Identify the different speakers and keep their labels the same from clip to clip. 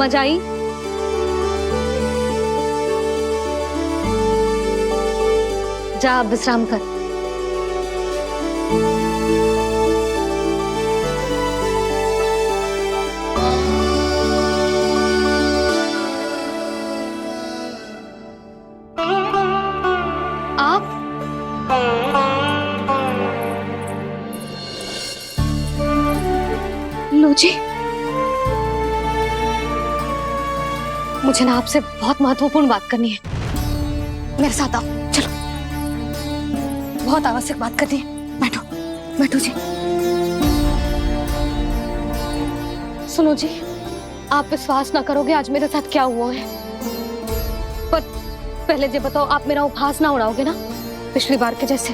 Speaker 1: मजा आई? जा अब विश्राम कर। आप लो जी, मुझे ना आपसे बहुत महत्वपूर्ण बात करनी है। मेरे साथ आओ, चलो। बहुत आवश्यक बात करनी है। बैठो बैठो जी। सुनो जी, आप विश्वास ना करोगे आज मेरे साथ क्या हुआ है। पर पहले ये बताओ, आप मेरा उपहास ना उड़ाओगे ना पिछली बार के जैसे?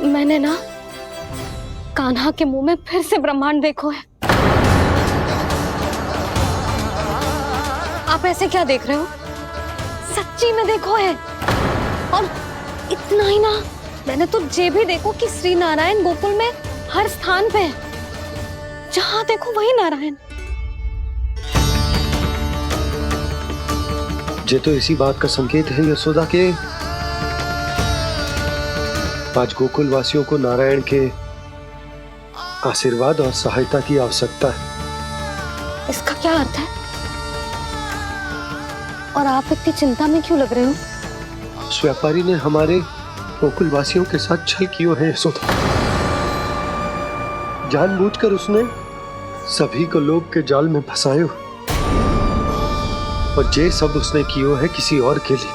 Speaker 1: मैंने ना कान्हा के मुंह में फिर से ब्रह्मांड देखो है। आप ऐसे क्या देख रहे हो? सच्ची में देखो है। और इतना ही ना, मैंने तो ये भी देखो कि श्री नारायण गोकुल में हर स्थान पे है, जहां देखो वही नारायण।
Speaker 2: ये तो इसी बात का संकेत है यशोदा के आज गोकुल वासियों को नारायण के आशीर्वाद और सहायता की आवश्यकता है।
Speaker 1: इसका क्या अर्थ है? और आप इतनी चिंता में क्यों लग रहे हो?
Speaker 2: उस व्यापारी ने हमारे गोकुल वासियों के साथ छल किया है यशोदा। जानबूझकर उसने सभी को लोभ के जाल में फंसायो, और ये सब उसने किया है किसी और के लिए।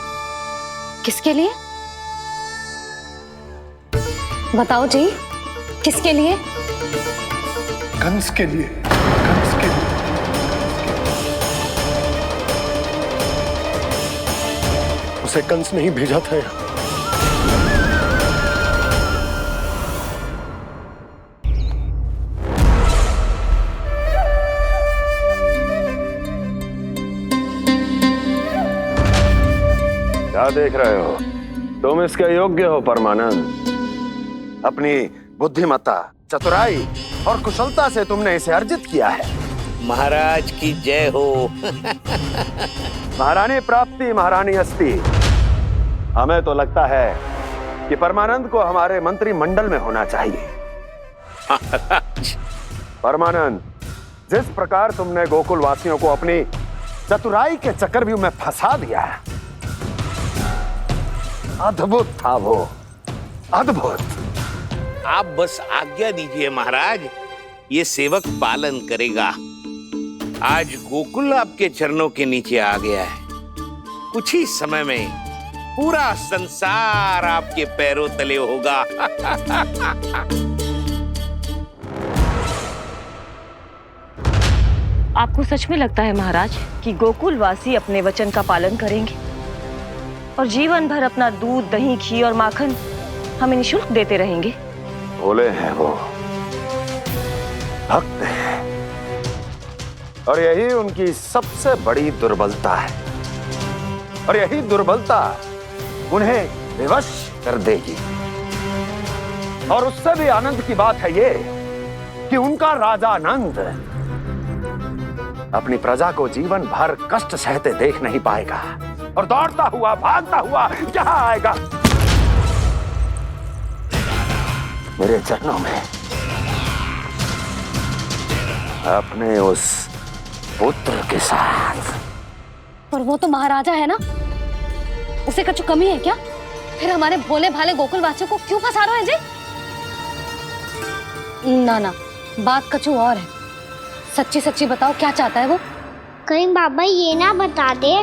Speaker 1: किसके लिए? बताओ जी, किसके लिए?
Speaker 2: कंस के लिए। कंस के लिए। उसे कंस नहीं भेजा था यहाँ।
Speaker 3: क्या देख रहे हो? तुम इसके योग्य हो परमानंद। अपनी बुद्धिमत्ता, चतुराई और कुशलता से तुमने इसे अर्जित किया है।
Speaker 4: महाराज की जय हो।
Speaker 3: महारानी प्राप्ति महारानी अस्ति। हमें तो लगता है कि परमानंद को हमारे मंत्रिमंडल में होना चाहिए। परमानंद, जिस प्रकार तुमने गोकुल वासियों को अपनी चतुराई के चक्रव्यूह में फंसा दिया है, अद्भुत था वो, अद्भुत।
Speaker 4: आप बस आज्ञा दीजिए महाराज, ये सेवक पालन करेगा। आज गोकुल आपके चरणों के नीचे आ गया है। कुछ ही समय में पूरा संसार आपके पैरों तले होगा।
Speaker 5: आपको सच में लगता है महाराज कि गोकुल वासी अपने वचन का पालन करेंगे और जीवन भर अपना दूध, दही, घी और माखन हमें निःशुल्क देते रहेंगे?
Speaker 3: भोले हैं वो, भक्त हैं, और यही उनकी सबसे बड़ी दुर्बलता है। और यही दुर्बलता उन्हें विवश कर देगी। और उससे भी आनंद की बात है ये कि उनका राजा नंद अपनी प्रजा को जीवन भर कष्ट सहते देख नहीं पाएगा, और दौड़ता हुआ, भागता हुआ यहाँ आएगा मेरे चरणों में, अपने उस पुत्र के साथ।
Speaker 1: पर वो तो महाराजा है ना, उसे कुछ कमी है क्या? फिर हमारे भोले भाले गोकुल वासियों को क्यों फंसा रहे हैं जी? ना ना, बात कुछ और है। सच्ची सच्ची बताओ, क्या चाहता है वो?
Speaker 6: कहीं बाबा ये ना बता दे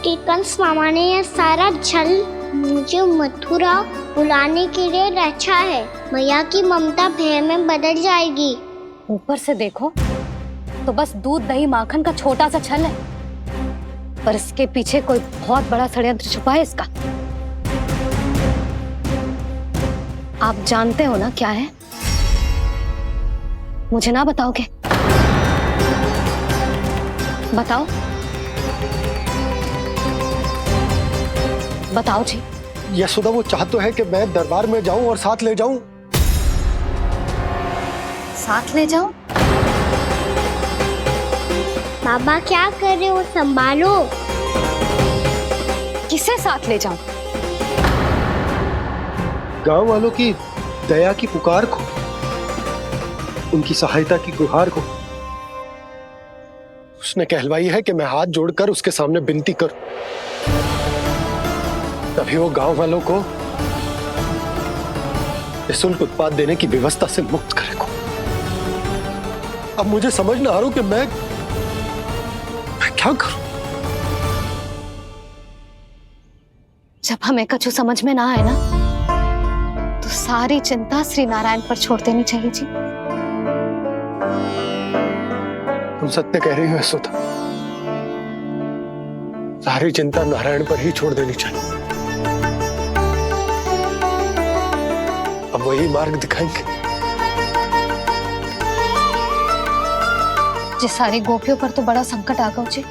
Speaker 6: कि कंस मामा ने यह सारा छल मुझे मथुरा बुलाने के लिए रचा है। मैया की ममता भय में बदल जाएगी।
Speaker 1: ऊपर से देखो तो बस दूध, दही, माखन का छोटा सा छल है, पर इसके पीछे कोई बहुत बड़ा षड्यंत्र छुपा है इसका। आप जानते हो ना क्या है? मुझे ना बताओगे? बताओ बताओ जी।
Speaker 2: यशोदा, वो चाह तो है कि मैं दरबार में जाऊं और साथ ले जाऊं।
Speaker 1: साथ ले जाऊं?
Speaker 6: बाबा क्या कर रहे हो, संभालो।
Speaker 1: किसे साथ ले जाऊं?
Speaker 2: गांव वालों की दया की पुकार को, उनकी सहायता की गुहार को। उसने कहलवाई है कि मैं हाथ जोड़कर उसके सामने विनती करूं, तभी वो गांव वालों को निःशुल्क उत्पाद देने की व्यवस्था से मुक्त करेगा। अब मुझे समझ ना आ रहा कि मैं क्या करूं।
Speaker 1: जब हमें कछु समझ में ना आए ना, तो सारी चिंता श्री नारायण पर छोड़ देनी चाहिए जी।
Speaker 2: तुम सत्य कह रही हो यशोदा, सारी चिंता नारायण पर ही छोड़ देनी चाहिए। अब वही मार्ग दिखाएंगे।
Speaker 1: जी सारी गोपियों पर तो बड़ा संकट आ गया जी।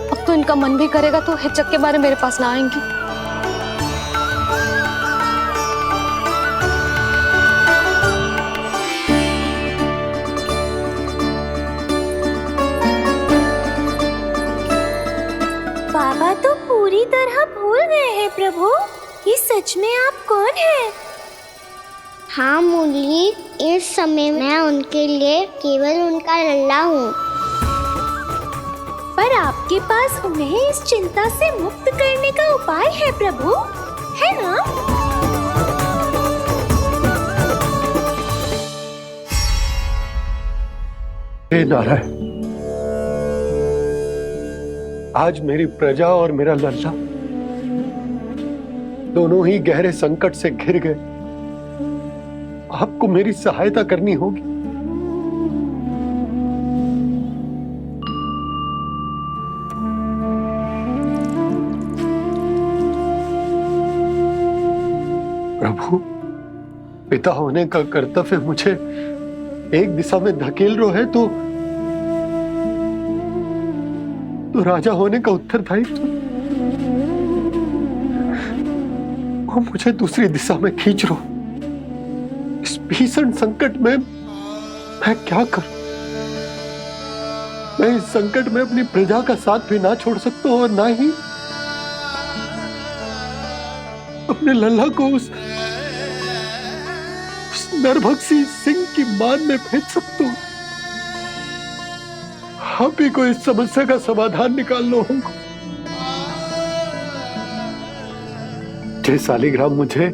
Speaker 1: अब तो इनका मन भी करेगा तो हिचक के बारे मेरे पास ना आएंगी।
Speaker 7: बाबा तो पूरी तरह भूल गए हैं प्रभु, ये सच में आप कौन हैं?
Speaker 6: हाँ मुरली, इस समय मैं उनके लिए केवल उनका लल्ला हूँ।
Speaker 7: पर आपके पास उन्हें इस चिंता से मुक्त करने का उपाय है प्रभु, है ना?
Speaker 2: हे नारायण, आज मेरी प्रजा और मेरा लल्ला दोनों ही गहरे संकट से घिर गए। आपको मेरी सहायता करनी होगी। प्रभु, पिता होने का कर्तव्य मुझे एक दिशा में धकेल रहा है तो राजा होने का उत्तरदायित्व वो मुझे दूसरी दिशा में खींच रहा। इस भीषण संकट में मैं क्या करूं? मैं इस संकट में अपनी प्रजा का साथ भी ना छोड़ सकता हूं और ना ही अपने लल्ला को उस नरभक्षी सिंह की मान में भेज सकता हूं। आप ही को इस समस्या का समाधान निकालना होगा। जय शालिग्राम मुझे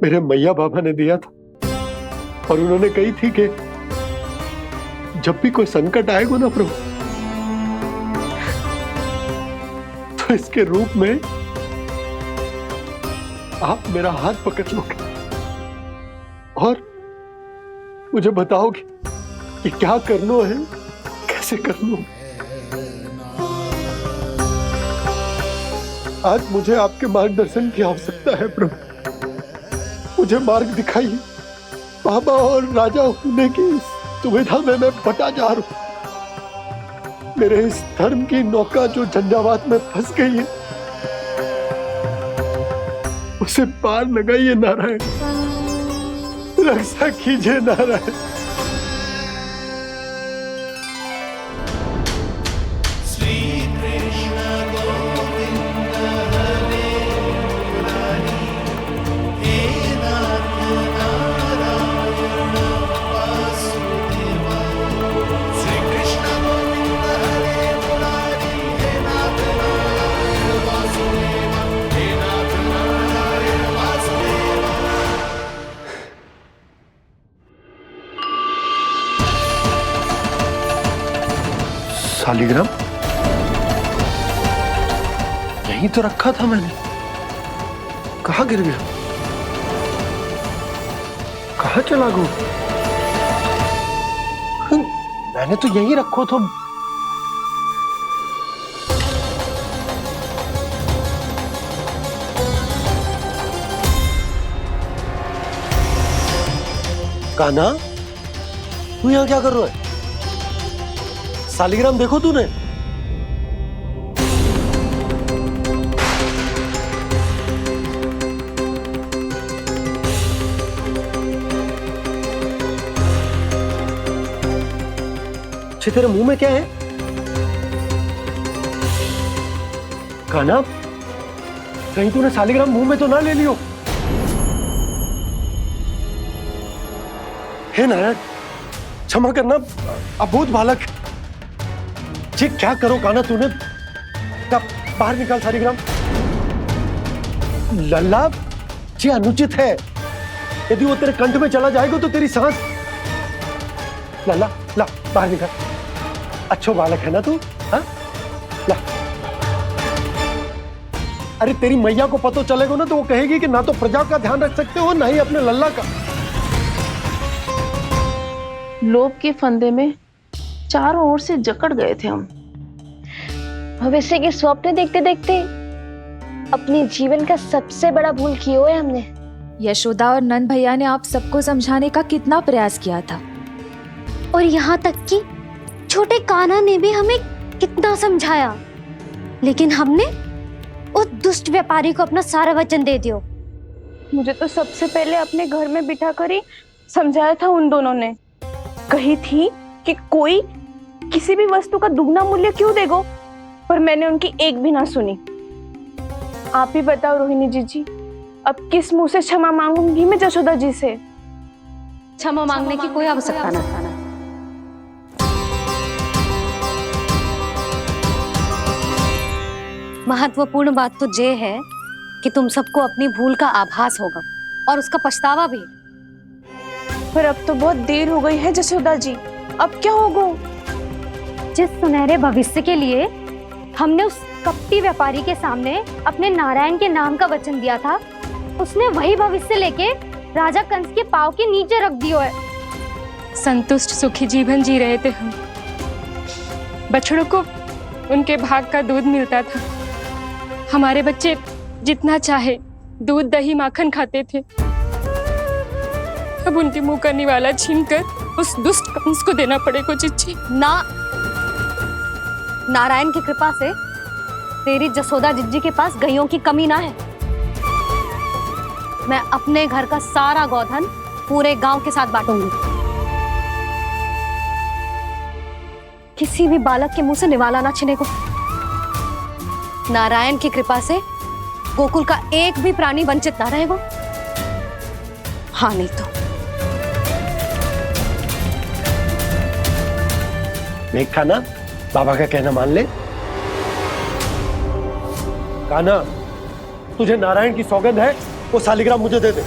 Speaker 2: मेरे मैया बाबा ने दिया था और उन्होंने कही थी कि जब भी कोई संकट आएगा ना प्रभु, तो इसके रूप में आप मेरा हाथ पकड़ लोगे और मुझे बताओगे कि क्या करना है, कैसे करना है। आज मुझे आपके मार्गदर्शन की आवश्यकता है प्रभु। मुझे मार्ग दिखाइए। बाबा और राजा होने की दुविधा में मैं बटा जा रहा हूं। मेरे इस धर्म की नौका जो झंझावात में फंस गई है, उसे पार लगाइए नारायण, रक्षा कीजिए नारायण। शालिग्राम यहीं तो रखा था मैंने। कहाँ गिर गया? कहाँ चला गया? मैंने तो यहीं रखो था। कान्हा, तू यहाँ क्या कर रहा है? शालिग्राम देखो तूने? छे तेरे मुंह में क्या है? कान्हा, कहीं तूने सालिग्राम मुंह में तो ना ले लियो? हे नारायण, क्षमा करना, अबोध बालक। जी क्या करो कान्हा तूने? कब बाहर निकाल सालिग्राम। लल्ला, जी अनुचित है। यदि वो तेरे कंठ में चला जाएगा तो तेरी सांस। लल्ला, ला बाहर निकाल। अच्छो बालक है ना तू? हाँ, ला। अरे तेरी मैया को पता चलेगा ना तो वो कहेगी कि ना तो प्रजा का ध्यान रख सकते हो ना ही अपने लल्ला का।
Speaker 8: लोभ के फंदे में चारों ओर से जकड़ गए थे हम।
Speaker 1: भविष्य के स्वप्न देखते देखते अपने जीवन का सबसे बड़ा भूल किया है हमने।
Speaker 9: यशोदा और नंद भैया ने आप सबको समझाने का कितना प्रयास किया था,
Speaker 6: और यहाँ तक कि छोटे कान्हा ने भी हमें कितना समझाया, लेकिन हमने उस दुष्ट व्यापारी को अपना सारा वचन दे दियो।
Speaker 5: मुझे तो सबसे पहले अपने घर में बिठा कर ही समझाया था उन दोनों ने। कही थी कि कोई किसी भी वस्तु का दुगना मूल्य क्यों देगो, पर मैंने उनकी एक भी ना सुनी। आप ही बताओ रोहिणी जी, अब किस मुंह से क्षमा मांगूंगी मैं जशोदा जी से?
Speaker 1: क्षमा मांगने की कोई आवश्यकता नहीं। महत्वपूर्ण बात तो ये है कि तुम सबको अपनी भूल का आभास होगा और उसका पछतावा भी।
Speaker 5: पर अब तो बहुत देर हो गई है जशोदा जी, अब क्या होगा?
Speaker 6: जिस सुनहरे भविष्य के लिए हमने उस कपटी व्यापारी के सामने अपने नारायण के नाम का वचन दिया था, उसने वही भविष्य लेके राजा कंस के पांव के नीचे रख दियो है।
Speaker 10: संतुष्ट सुखी जीवन जी रहे थे हम। बछड़ों को उनके भाग का दूध मिलता था। हमारे बच्चे जितना चाहे दूध दही माखन खाते थे। अब उनके मुंह का निवाला छीनकर उस दुष्ट कंस को देना पड़ेगा चिच्ची।
Speaker 1: ना, नारायण की कृपा से तेरी जसोदा जिज्जी के पास गैयों की कमी ना है। मैं अपने घर का सारा गोधन पूरे गांव के साथ बांटूंगी। किसी भी बालक के मुंह से निवाला ना छिने को। नारायण की कृपा से गोकुल का एक भी प्राणी वंचित ना रहेगा। हाँ नहीं तो
Speaker 2: देख कान्हा, बाबा का कहना मान ले। कान्हा, तुझे नारायण की सौगंध है, वो सालिग्राम मुझे दे दे।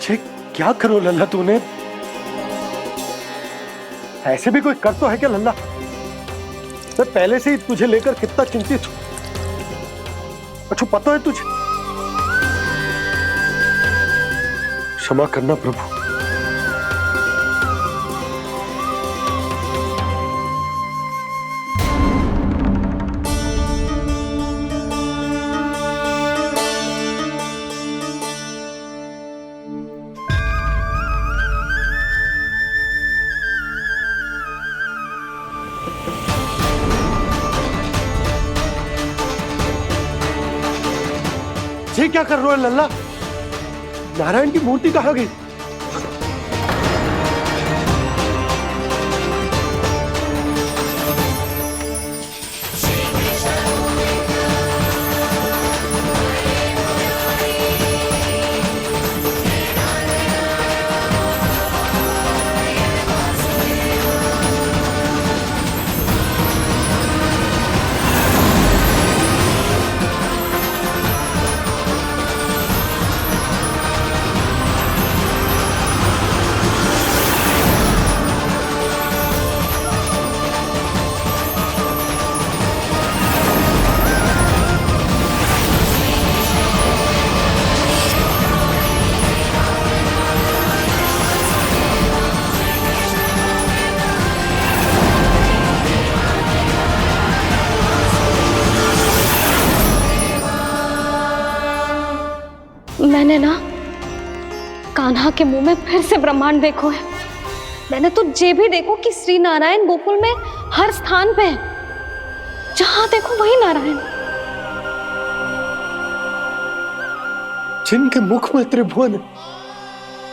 Speaker 2: छे, क्या करो लल्ला तूने? ऐसे भी कोई कर तो है क्या लल्ला? मैं पहले से ही तुझे लेकर कितना चिंतित हूं। अच्छा पता है तुझे? क्षमा करना प्रभु। ये क्या कर रहे हो लल्ला? नारायण की मूर्ति कहाँ गई?
Speaker 1: मैंने ना कान्हा के मुंह में फिर से ब्रह्मांड देखो है। मैंने तो ये भी देखो कि श्री नारायण गोकुल में हर स्थान पे है। जहां देखो वही नारायण।
Speaker 2: जिनके मुख में त्रिभुवन है,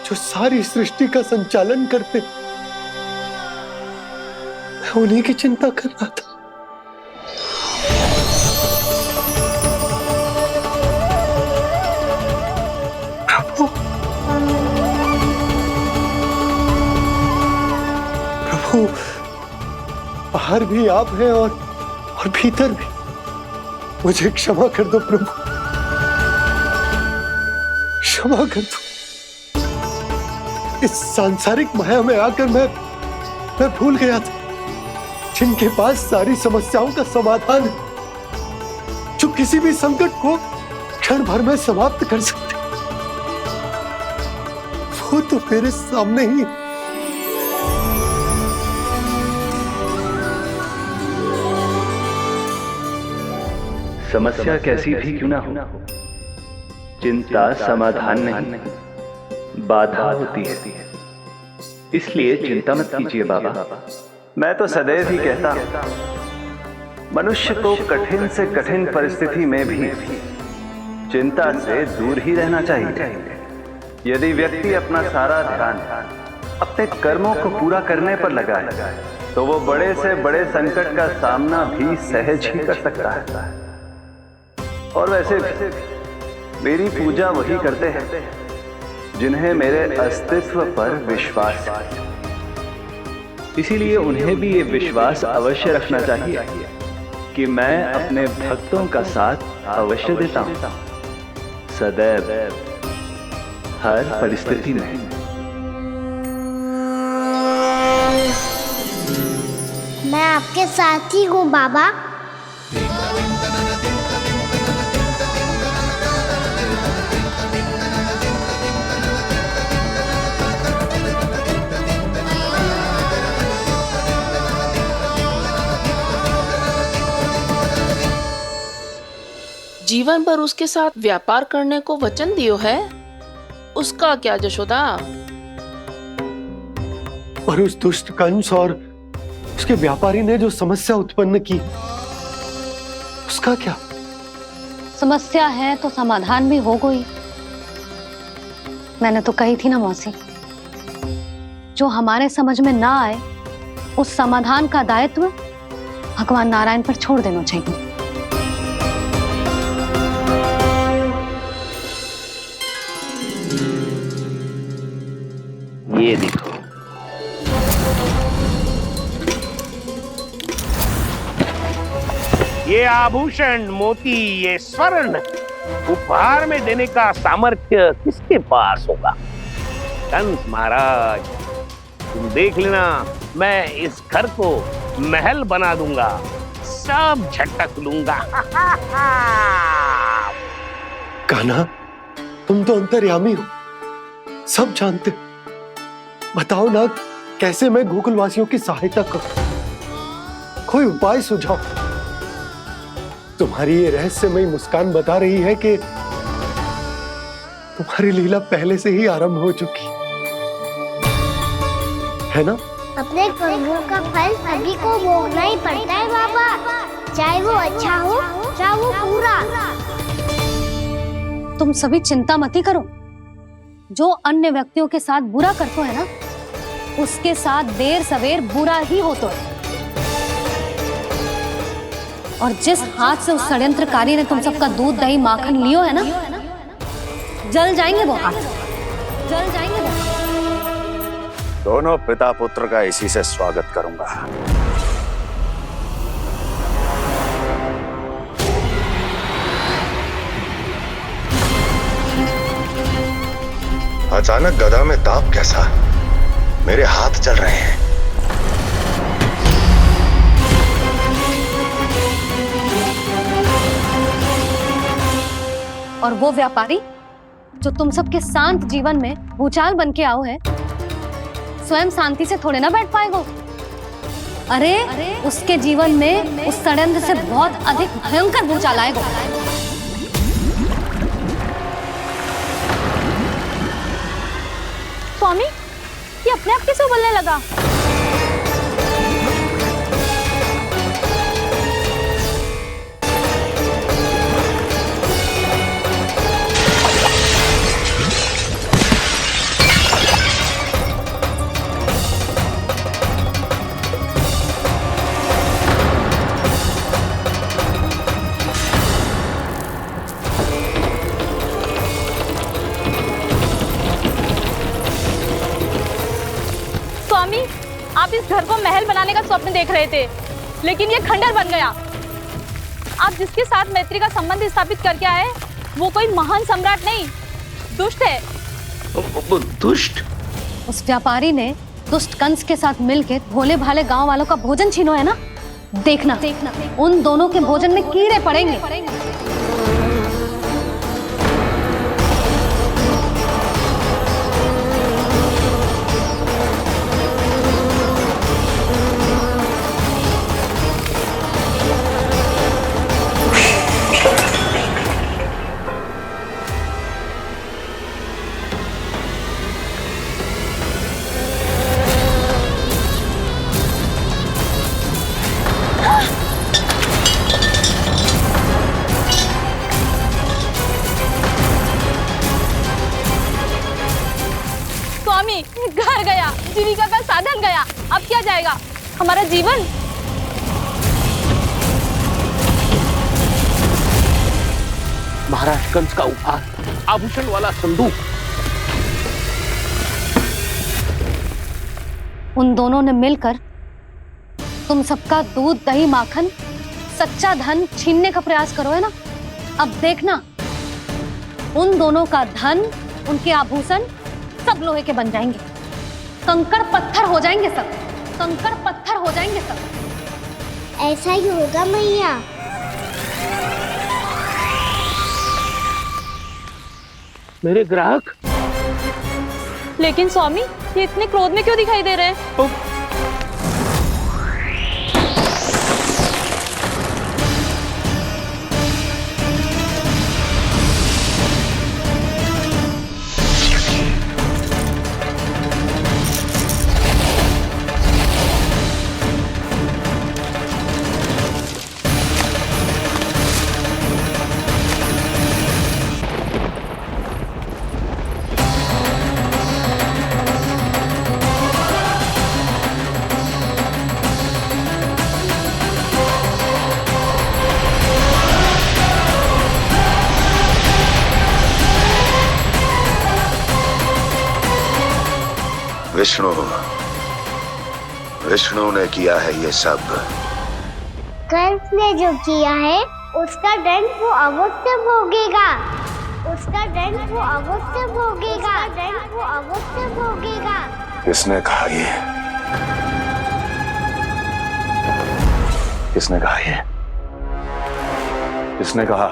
Speaker 2: जो सारी सृष्टि का संचालन करते, मैं उन्हीं की चिंता कर रहा था। प्रभु, प्रभु, बाहर भी आप हैं और भीतर भी। मुझे क्षमा कर दो प्रभु, क्षमा कर दो। इस सांसारिक माया में आकर मैं भूल गया था जिनके पास सारी समस्याओं का समाधान है, जो किसी भी संकट को क्षण भर में समाप्त कर सकते, वो तो मेरे सामने ही है।
Speaker 11: समस्या कैसी भी क्यों ना हो, चिंता समाधान नहीं, बाधा होती है। इसलिए चिंता मत कीजिए बाबा। मैं तो सदैव ही कहता हूं, मनुष्य को कठिन से कठिन परिस्थिति में भी चिंता से दूर ही रहना चाहिए। यदि व्यक्ति अपना सारा ध्यान अपने कर्मों को पूरा करने पर लगाए, तो वो बड़े से बड़े संकट का सामना भी सहज ही कर सकता है। और वैसे भी मेरी पूजा वही करते हैं जिन्हें मेरे अस्तित्व पर विश्वास है। इसीलिए उन्हें भी ये विश्वास अवश्य रखना चाहिए कि मैं अपने भक्तों का साथ अवश्य देता हूं, सदैव, हर परिस्थिति में।
Speaker 6: मैं आपके साथ ही हूँ बाबा।
Speaker 8: जीवन भर उसके साथ व्यापार करने को वचन दियो है, उसका क्या जशोदा?
Speaker 2: और उस दुष्ट कंस और उसके व्यापारी ने जो समस्या उत्पन्न की, उसका क्या?
Speaker 1: समस्या है तो समाधान भी हो गई। मैंने तो कही थी ना मौसी, जो हमारे समझ में ना आए उस समाधान का दायित्व भगवान नारायण पर छोड़ देना चाहिए।
Speaker 4: ये देखो, ये आभूषण, मोती, ये स्वर्ण उपहार में देने का सामर्थ्य किसके पास होगा? कंस महाराज, तुम देख लेना, मैं इस घर को महल बना दूंगा, सब झटक लूंगा।
Speaker 2: कान्हा, तुम तो अंतर्यामी हो, सब जानते हो। बताओ ना, कैसे मैं गोकुलवासियों की सहायता करूं? कोई उपाय सुझाओ। तुम्हारी ये रहस्यमयी मुस्कान बता रही है कि तुम्हारी लीला पहले से ही आरंभ हो चुकी है ना?
Speaker 6: अपने कर्मों का फल सभी को भोगना ही पड़ता है बाबा, चाहे वो अच्छा हो चाहे वो बुरा।
Speaker 1: तुम सभी चिंता मत ही करो। जो अन्य व्यक्तियों के साथ बुरा करते है ना, उसके साथ देर सवेर बुरा ही होता है। और जिस हाथ से उस षड्यंत्रकारी ने तुम सबका दूध दही माखन लियो है ना, जल जाएंगे वो हाथ, जल जाएंगे वो।
Speaker 3: दोनों पिता पुत्र का इसी से स्वागत करूंगा।
Speaker 12: अचानक गदा में ताप कैसा? मेरे हाथ चल रहे हैं।
Speaker 1: और वो व्यापारी जो तुम सबके शांत जीवन में भूचाल बन के आओ है, स्वयं शांति से थोड़े ना बैठ पाएगा। अरे उसके जीवन में उस षड्यंत्र से बहुत अधिक भयंकर भूचाल आएगा।
Speaker 5: स्वामी, ये अपने आप कैसे बोलने लगा? घर को महल बनाने का स्वप्न देख रहे थे, लेकिन ये खंडर बन गया। आप जिसके साथ मैत्री का संबंध स्थापित करके आए, वो कोई महान सम्राट नहीं, दुष्ट है।
Speaker 4: दुष्ट?
Speaker 1: उस व्यापारी ने दुष्ट कंस के साथ मिलकर भोले भाले गांव वालों का भोजन छीनो है ना। देखना उन दोनों के भोजन में कीड़े पड़ेंगे।
Speaker 5: स्वामी, घर गया, जीविका का साधन गया, अब क्या जाएगा हमारा जीवन?
Speaker 4: महाराज, कंस का उपहार, आभूषण वाला संदूक।
Speaker 1: उन दोनों ने मिलकर तुम सबका दूध, दही, माखन, सच्चा धन छीनने का प्रयास करो है ना। अब देखना उन दोनों का धन, उनके आभूषण सब लोहे के बन जाएंगे, कंकड़ पत्थर हो जाएंगे सब, कंकड़ पत्थर हो जाएंगे सब।
Speaker 6: ऐसा ही होगा मैया।
Speaker 4: मेरे ग्राहक?
Speaker 5: लेकिन स्वामी, ये इतने क्रोध में क्यों दिखाई दे रहे हैं?
Speaker 12: विष्णु ने किया है ये सब।
Speaker 6: कंस ने जो किया है उसका दंड वो अवश्य भोगेगा, उसका दंड वो अवश्य भोगेगा, दंड वो अवश्य भोगेगा।
Speaker 12: किसने कहा ये? किसने कहा ये? किसने कहा?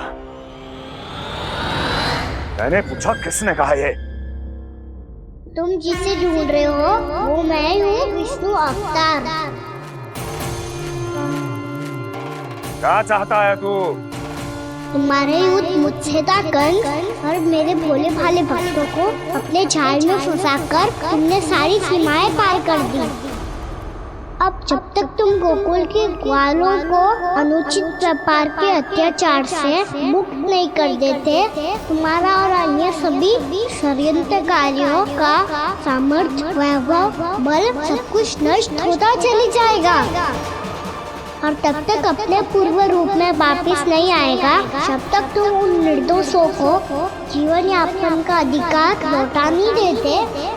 Speaker 12: मैंने पूछा किसने कहा ये?
Speaker 6: तुम जिसे ढूंढ रहे हो वो मैं हूँ, विष्णु अवतार।
Speaker 12: क्या चाहता है तू?
Speaker 6: तुम्हारे युद्ध मुझसे था कंस, और मेरे भोले भाले भक्तों को अपने जाल में फंसाकर तुमने सारी सीमाएं पार कर दी। अब जब तक तुम गोकुल के ग्वालों को अनुचित प्रकार के अत्याचार से मुक्त नहीं कर देते, तुम्हारा और अन्य सभी षड्यंत्रकारियों का सामर्थ्य, वैभव, बल सब कुछ नष्ट होता चली जाएगा, और तब तक अपने पूर्व रूप में वापस नहीं आएगा जब तक तुम उन निर्दोषों को जीवन यापन का अधिकार लौटा नहीं देते।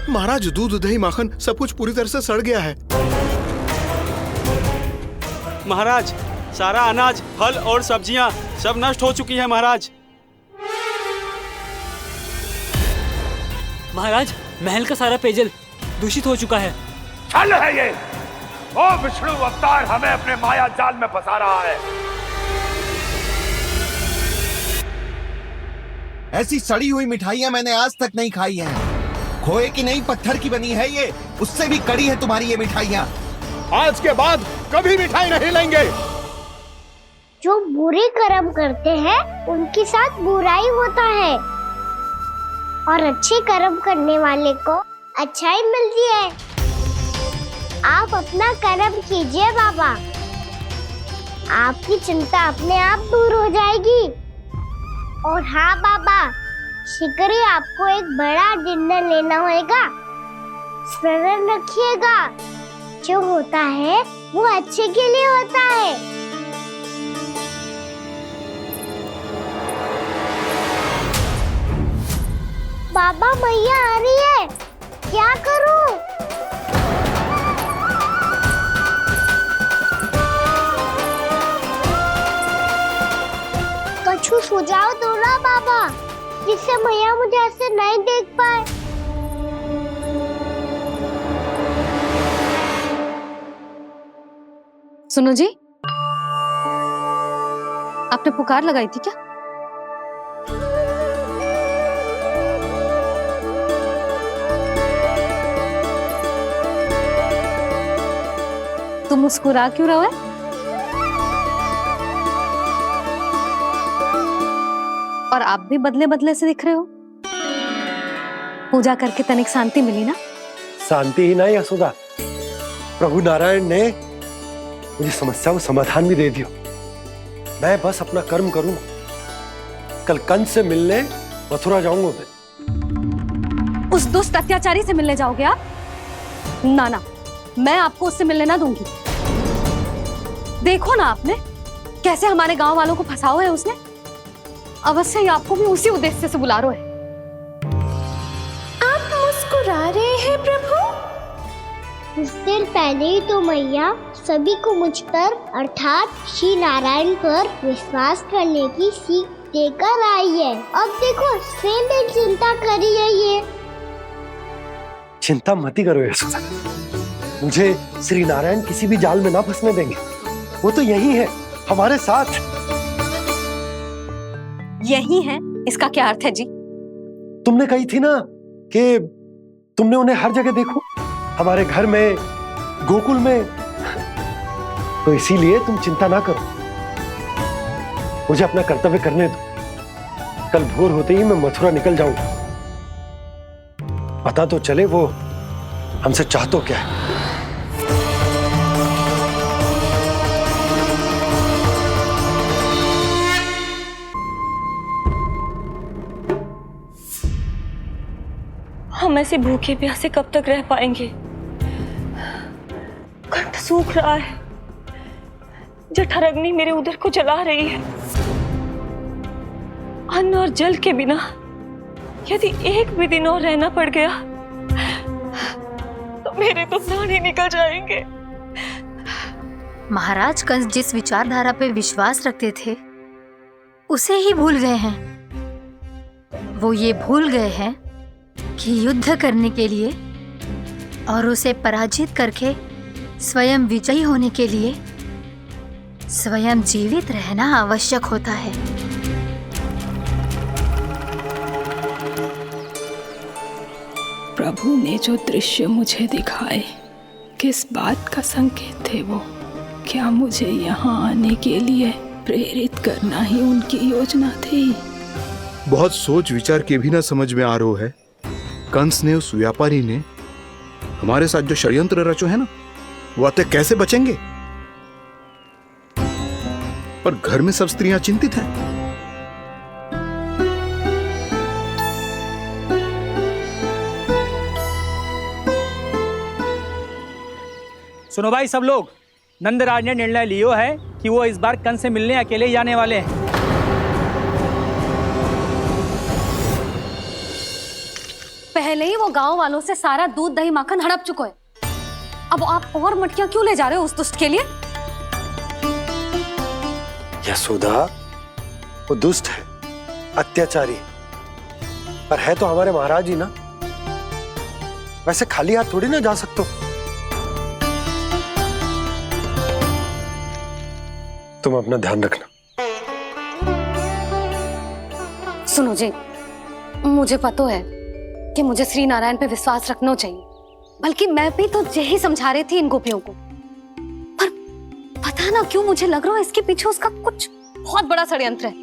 Speaker 2: महाराज, दूध, दही, माखन सब कुछ पूरी तरह से सड़ गया है।
Speaker 13: महाराज, सारा अनाज, फल और सब्जियां सब नष्ट हो चुकी है महाराज।
Speaker 14: महाराज, महल का सारा पेयजल दूषित हो चुका है।
Speaker 3: छल है ये। ओ विष्णु अवतार हमें अपने माया जाल में फंसा रहा है।
Speaker 15: ऐसी सड़ी हुई मिठाइयां मैंने आज तक नहीं खाई हैं। खोए की नहीं, पत्थर की बनी है ये, उससे भी कड़ी है तुम्हारी ये मिठाइयां।
Speaker 2: आज के बाद कभी मिठाई नहीं लेंगे।
Speaker 6: जो बुरे कर्म करते हैं उनके साथ बुराई होता है, और अच्छे कर्म करने वाले को अच्छाई मिलती है। आप अपना कर्म कीजिए बाबा, आपकी चिंता अपने आप दूर हो जाएगी। और हाँ बाबा, शीघ्र ही आपको एक बड़ा डिनर लेना होगा। स्मरण रखिएगा, जो होता है वो अच्छे के लिए होता है। पापा मैया आ रही है, क्या करूं? कुछ सुझाव दो ना पापा, जिससे मैया मुझे ऐसे नहीं देख पाए।
Speaker 1: सुनो जी, आपने पुकार लगाई थी क्या? तुम मुस्कुरा क्यों रहे हो? और आप भी बदले बदले से दिख रहे हो। पूजा करके तनिक शांति मिली ना?
Speaker 2: शांति ही नहीं यशोदा, प्रभु नारायण ने मुझे समस्या को समाधान भी दे दिया। मैं बस अपना कर्म करूं। कल कंस से मिलने मथुरा जाऊंगा मैं।
Speaker 1: उस दुष्ट अत्याचारी से मिलने जाओगे आप? ना ना, मैं आपको उससे मिलने ना दूंगी। देखो ना आपने कैसे हमारे गांव वालों को फंसाओ है उसने। अवश्य ही आपको भी उसी उद्देश्य से बुला रहा है।
Speaker 7: आप मुस्कुरा रहे हैं प्रभु?
Speaker 6: कुछ देर पहले ही तो मैया सभी को मुझ पर अर्थात श्री नारायण पर विश्वास करने की सीख देकर आई है। अब देखो स्वयं चिंता करी है ये।
Speaker 2: चिंता मत ही करो यशोदा, मुझे श्री नारायण किसी भी जाल में ना फंसने देंगे। वो तो यही है हमारे साथ।
Speaker 1: यही है, इसका क्या अर्थ है जी?
Speaker 2: तुमने कही थी ना कि तुमने उन्हें हर जगह देखो, हमारे घर में, गोकुल में। तो इसीलिए तुम चिंता ना करो, मुझे अपना कर्तव्य करने दो। कल भोर होते ही मैं मथुरा निकल जाऊंगा। पता तो चले वो हमसे चाहतो क्या है।
Speaker 5: हम ऐसे भूखे प्यासे कब तक रह पाएंगे? कंठ सूख रहा है, जठराग्नि मेरे उदर को जला रही है। अन्न और जल के बिना यदि एक भी दिन और रहना पड़ गया तो मेरे तो प्राण ही निकल जाएंगे।
Speaker 16: महाराज कंस जिस विचारधारा पे विश्वास रखते थे उसे ही भूल गए हैं। वो ये भूल गए हैं कि युद्ध करने के लिए और उसे पराजित करके स्वयं विजयी होने के लिए स्वयं जीवित रहना आवश्यक होता है।
Speaker 17: प्रभु ने जो दृश्य मुझे दिखाए, किस बात का संकेत थे वो? क्या मुझे यहाँ आने के लिए प्रेरित करना ही उनकी योजना थी?
Speaker 18: बहुत सोच विचार के भी ना समझ में आ रहा है। कंस ने, उस व्यापारी ने हमारे साथ जो षड्यंत्र रचो है ना, वो आते कैसे बचेंगे? पर घर में सब स्त्रियां चिंतित हैं।
Speaker 14: सुनो भाई सब लोग, नंदराज ने निर्णय लियो है कि वो इस बार कंस से मिलने अकेले जाने वाले हैं।
Speaker 1: पहले ही वो गांव वालों से सारा दूध दही माखन हड़प चुका है। अब आप और मटकियां क्यों ले जा रहे हो उस दुष्ट के लिए?
Speaker 2: यशोदा, वो दुष्ट है, अत्याचारी, पर है तो हमारे महाराज ही ना। वैसे खाली हाथ थोड़ी ना जा सकते हो। तुम अपना ध्यान रखना।
Speaker 1: सुनो जी, मुझे पता है कि मुझे श्री नारायण पे विश्वास रखना चाहिए, बल्कि मैं भी तो यही समझा रही थी इन गोपियों को। पर पता ना क्यों मुझे लग रहा है इसके पीछे उसका कुछ बहुत बड़ा षड्यंत्र है।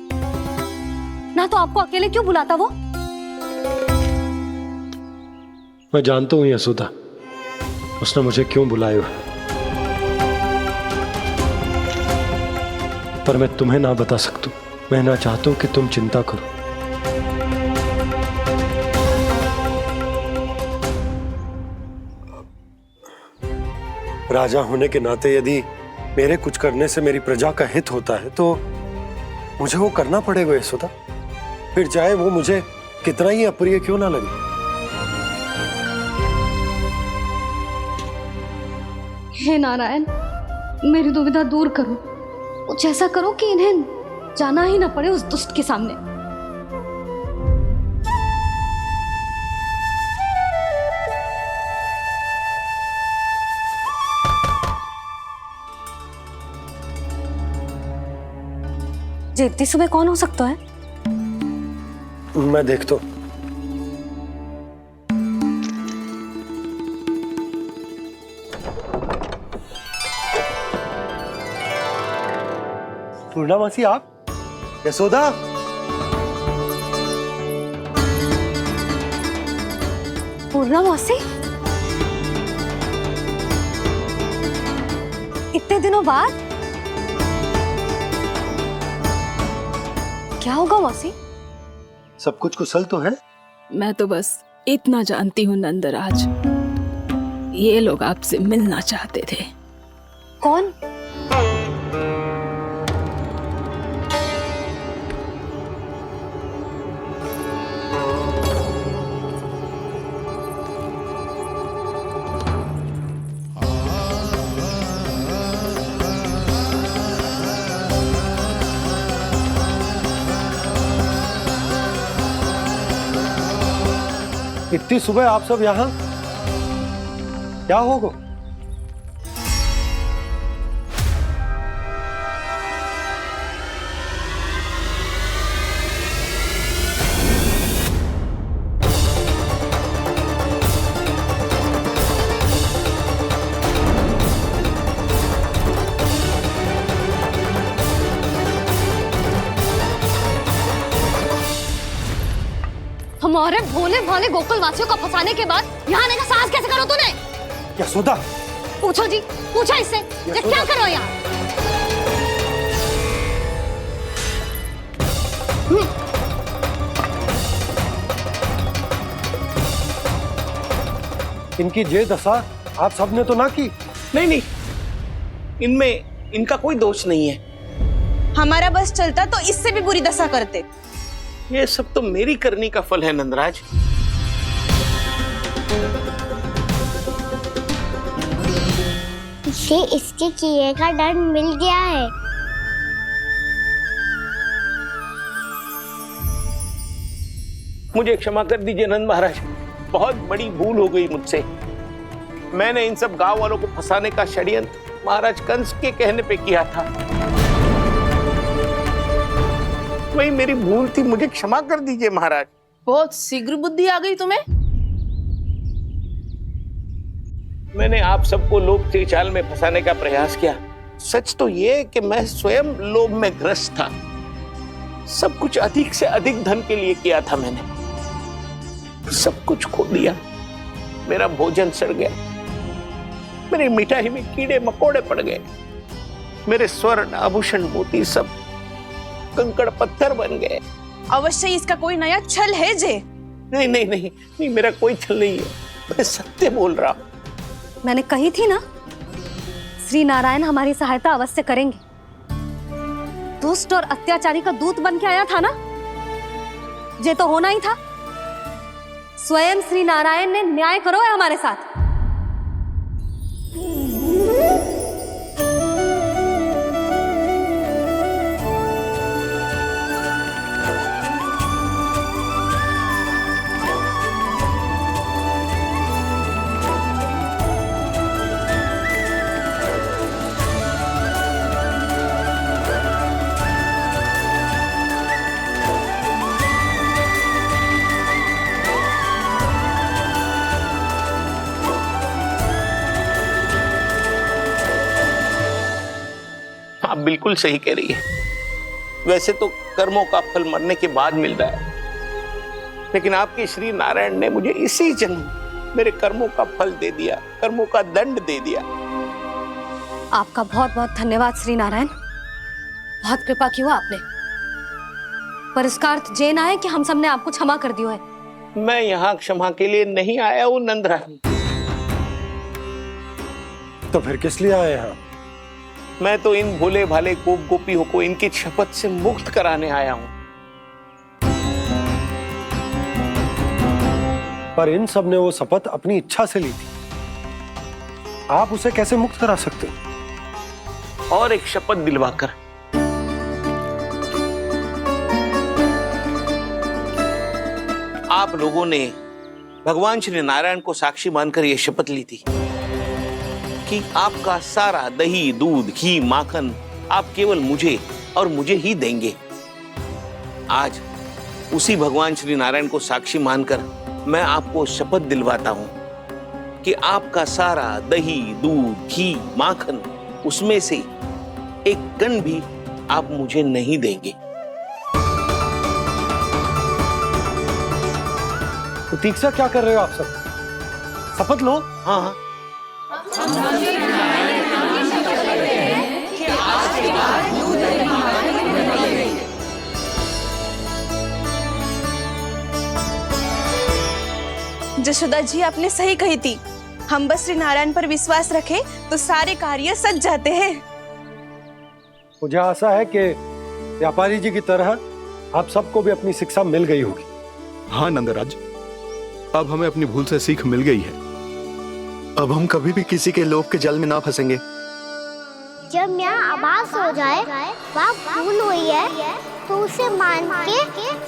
Speaker 1: ना तो आपको अकेले क्यों बुलाता वो?
Speaker 2: मैं जानता हूं यशोदा, उसने मुझे क्यों बुलाया है, पर मैं तुम्हें ना बता सकता। मैं ना चाहता हूं कि तुम चिंता करो। राजा होने के नाते यदि मेरे कुछ करने से मेरी प्रजा का हित होता है तो मुझे वो करना पड़ेगा यशोदा। फिर चाहे वो मुझे कितना ही अप्रिय क्यों ना लगे।
Speaker 1: हे नारायण, मेरी दुविधा दूर करो। कुछ ऐसा करो कि इन्हें जाना ही ना पड़े उस दुष्ट के सामने। जी इतनी सुबह कौन हो सकता है?
Speaker 2: मैं देखता हूं। पूर्णा मासी, आप? यशोदा?
Speaker 1: पूर्णा मौसी, इतने दिनों बाद? क्या होगा मौसी?
Speaker 2: सब कुछ कुशल तो है?
Speaker 17: मैं तो बस इतना जानती हूँ नंदराज, ये लोग आपसे मिलना चाहते थे।
Speaker 1: कौन?
Speaker 2: इतनी सुबह आप सब यहाँ? क्या होगा?
Speaker 1: हमारे भोले भाले गोकुल वासियों को फंसाने के बाद यहाँ आने का साहस कैसे करो तूने?
Speaker 2: यशोदा!
Speaker 1: पूछो जी, पूछो इससे, ये क्या करो यहाँ?
Speaker 2: इनकी ये दशा आप सबने तो ना की?
Speaker 4: नहीं नहीं, इनमें इनका कोई दोष नहीं है।
Speaker 5: हमारा बस चलता तो इससे भी बुरी दशा करते।
Speaker 4: ये सब तो मेरी करनी का फल है नंदराज।
Speaker 6: इसे इसके किए का दंड मिल गया है।
Speaker 4: मुझे क्षमा कर दीजिए नंद महाराज, बहुत बड़ी भूल हो गई मुझसे। मैंने इन सब गांव वालों को फंसाने का षड्यंत्र महाराज कंस के कहने पे किया था। वही मेरी भूल थी, मुझे क्षमा कर दीजिए महाराज।
Speaker 8: बहुत शीघ्र बुद्धि आ गई तुम्हें।
Speaker 4: मैंने आप सबको लोभ के चाल में फंसाने का प्रयास किया। सच तो ये कि मैं स्वयं लोभ में ग्रस्त था। सब कुछ अधिक से अधिक धन के लिए किया था मैंने। सब कुछ खो दिया। मेरा भोजन सड़ गया, मेरी मिठाई में कीड़े मकोड़े पड़ गए, मेरे स्वर्ण आभूषण मोती सब कंकड़ पत्थर बन गए।
Speaker 5: अवश्य इसका कोई नया छल है जे।
Speaker 4: नहीं नहीं नहीं नहीं, मेरा कोई छल नहीं है, मैं सत्य बोल रहा हूं।
Speaker 1: मैंने कही थी ना, श्री नारायण हमारी सहायता अवश्य करेंगे। दुष्ट और अत्याचारी का दूत बन के आया था ना, ये तो होना ही था। स्वयं श्री नारायण ने न्याय करो है हमारे साथ।
Speaker 4: आप बिल्कुल सही कह रही है। वैसे तो कर्मों का फल मरने के बाद मिल रहा है, लेकिन आपके श्री नारायण ने मुझे इसी जन्म मेरे कर्मों का फल दे दिया, कर्मों का दंड दे दिया।
Speaker 1: आपका बहुत बहुत धन्यवाद श्री नारायण, बहुत कृपा की हो आपने। पर इसका अर्थ ये ना है कि हम सबने आपको क्षमा कर दिया है।
Speaker 4: मैं यहाँ क्षमा के लिए नहीं आया हूँ नंदराज।
Speaker 2: तो फिर किस लिए आए हैं?
Speaker 4: मैं तो इन भोले भाले गोप गोपियों को इनकी शपथ से मुक्त कराने आया हूं।
Speaker 2: पर इन सब ने वो शपथ अपनी इच्छा से ली थी। आप उसे कैसे मुक्त करा सकते हो?
Speaker 4: और एक शपथ दिलवाकर। आप लोगों ने भगवान श्री नारायण को साक्षी मानकर यह शपथ ली थी कि आपका सारा दही, दूध, घी, माखन आप केवल मुझे और मुझे ही देंगे। आज उसी भगवान श्री नारायण को साक्षी मानकर मैं आपको शपथ दिलवाता हूं कि आपका सारा दही, दूध, घी, माखन उसमें से एक कण भी आप मुझे नहीं देंगे।
Speaker 2: प्रतीक्षा क्या कर रहे हो आप सब? शपथ लो।
Speaker 4: हाँ हाँ।
Speaker 5: जशोदा जी, आपने सही कही थी। हम बस श्री नारायण पर विश्वास रखें तो सारे कार्य सज जाते हैं।
Speaker 2: मुझे आशा है कि व्यापारी जी की तरह आप सबको भी अपनी शिक्षा मिल गई होगी।
Speaker 18: हाँ नंदराज, अब हमें अपनी भूल से सीख मिल गई है।
Speaker 19: अब हम कभी भी किसी के लोभ के जल में ना फंसेंगे।
Speaker 6: जब यहाँ आभास हो जाए वहाँ भूल हुई है तो उसे मान के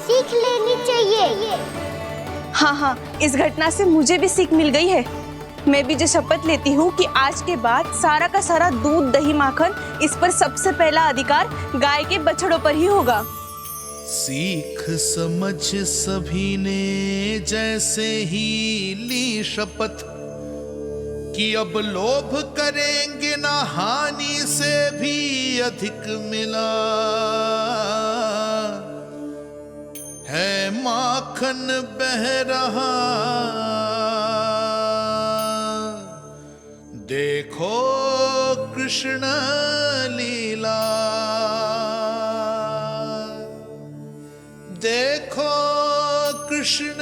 Speaker 6: सीख लेनी चाहिए।
Speaker 5: हाँ हाँ, इस घटना से मुझे भी सीख मिल गई है। मैं भी जो शपथ लेती हूँ कि आज के बाद सारा का सारा दूध, दही, माखन इस पर सबसे पहला अधिकार गाय के बछड़ों पर ही होगा।
Speaker 15: सीख समझ सभी ने जैसे ही ली शपथ कि अब लोभ करेंगे ना हानि से भी अधिक मिला है, माखन बह रहा देखो कृष्ण लीला, देखो कृष्ण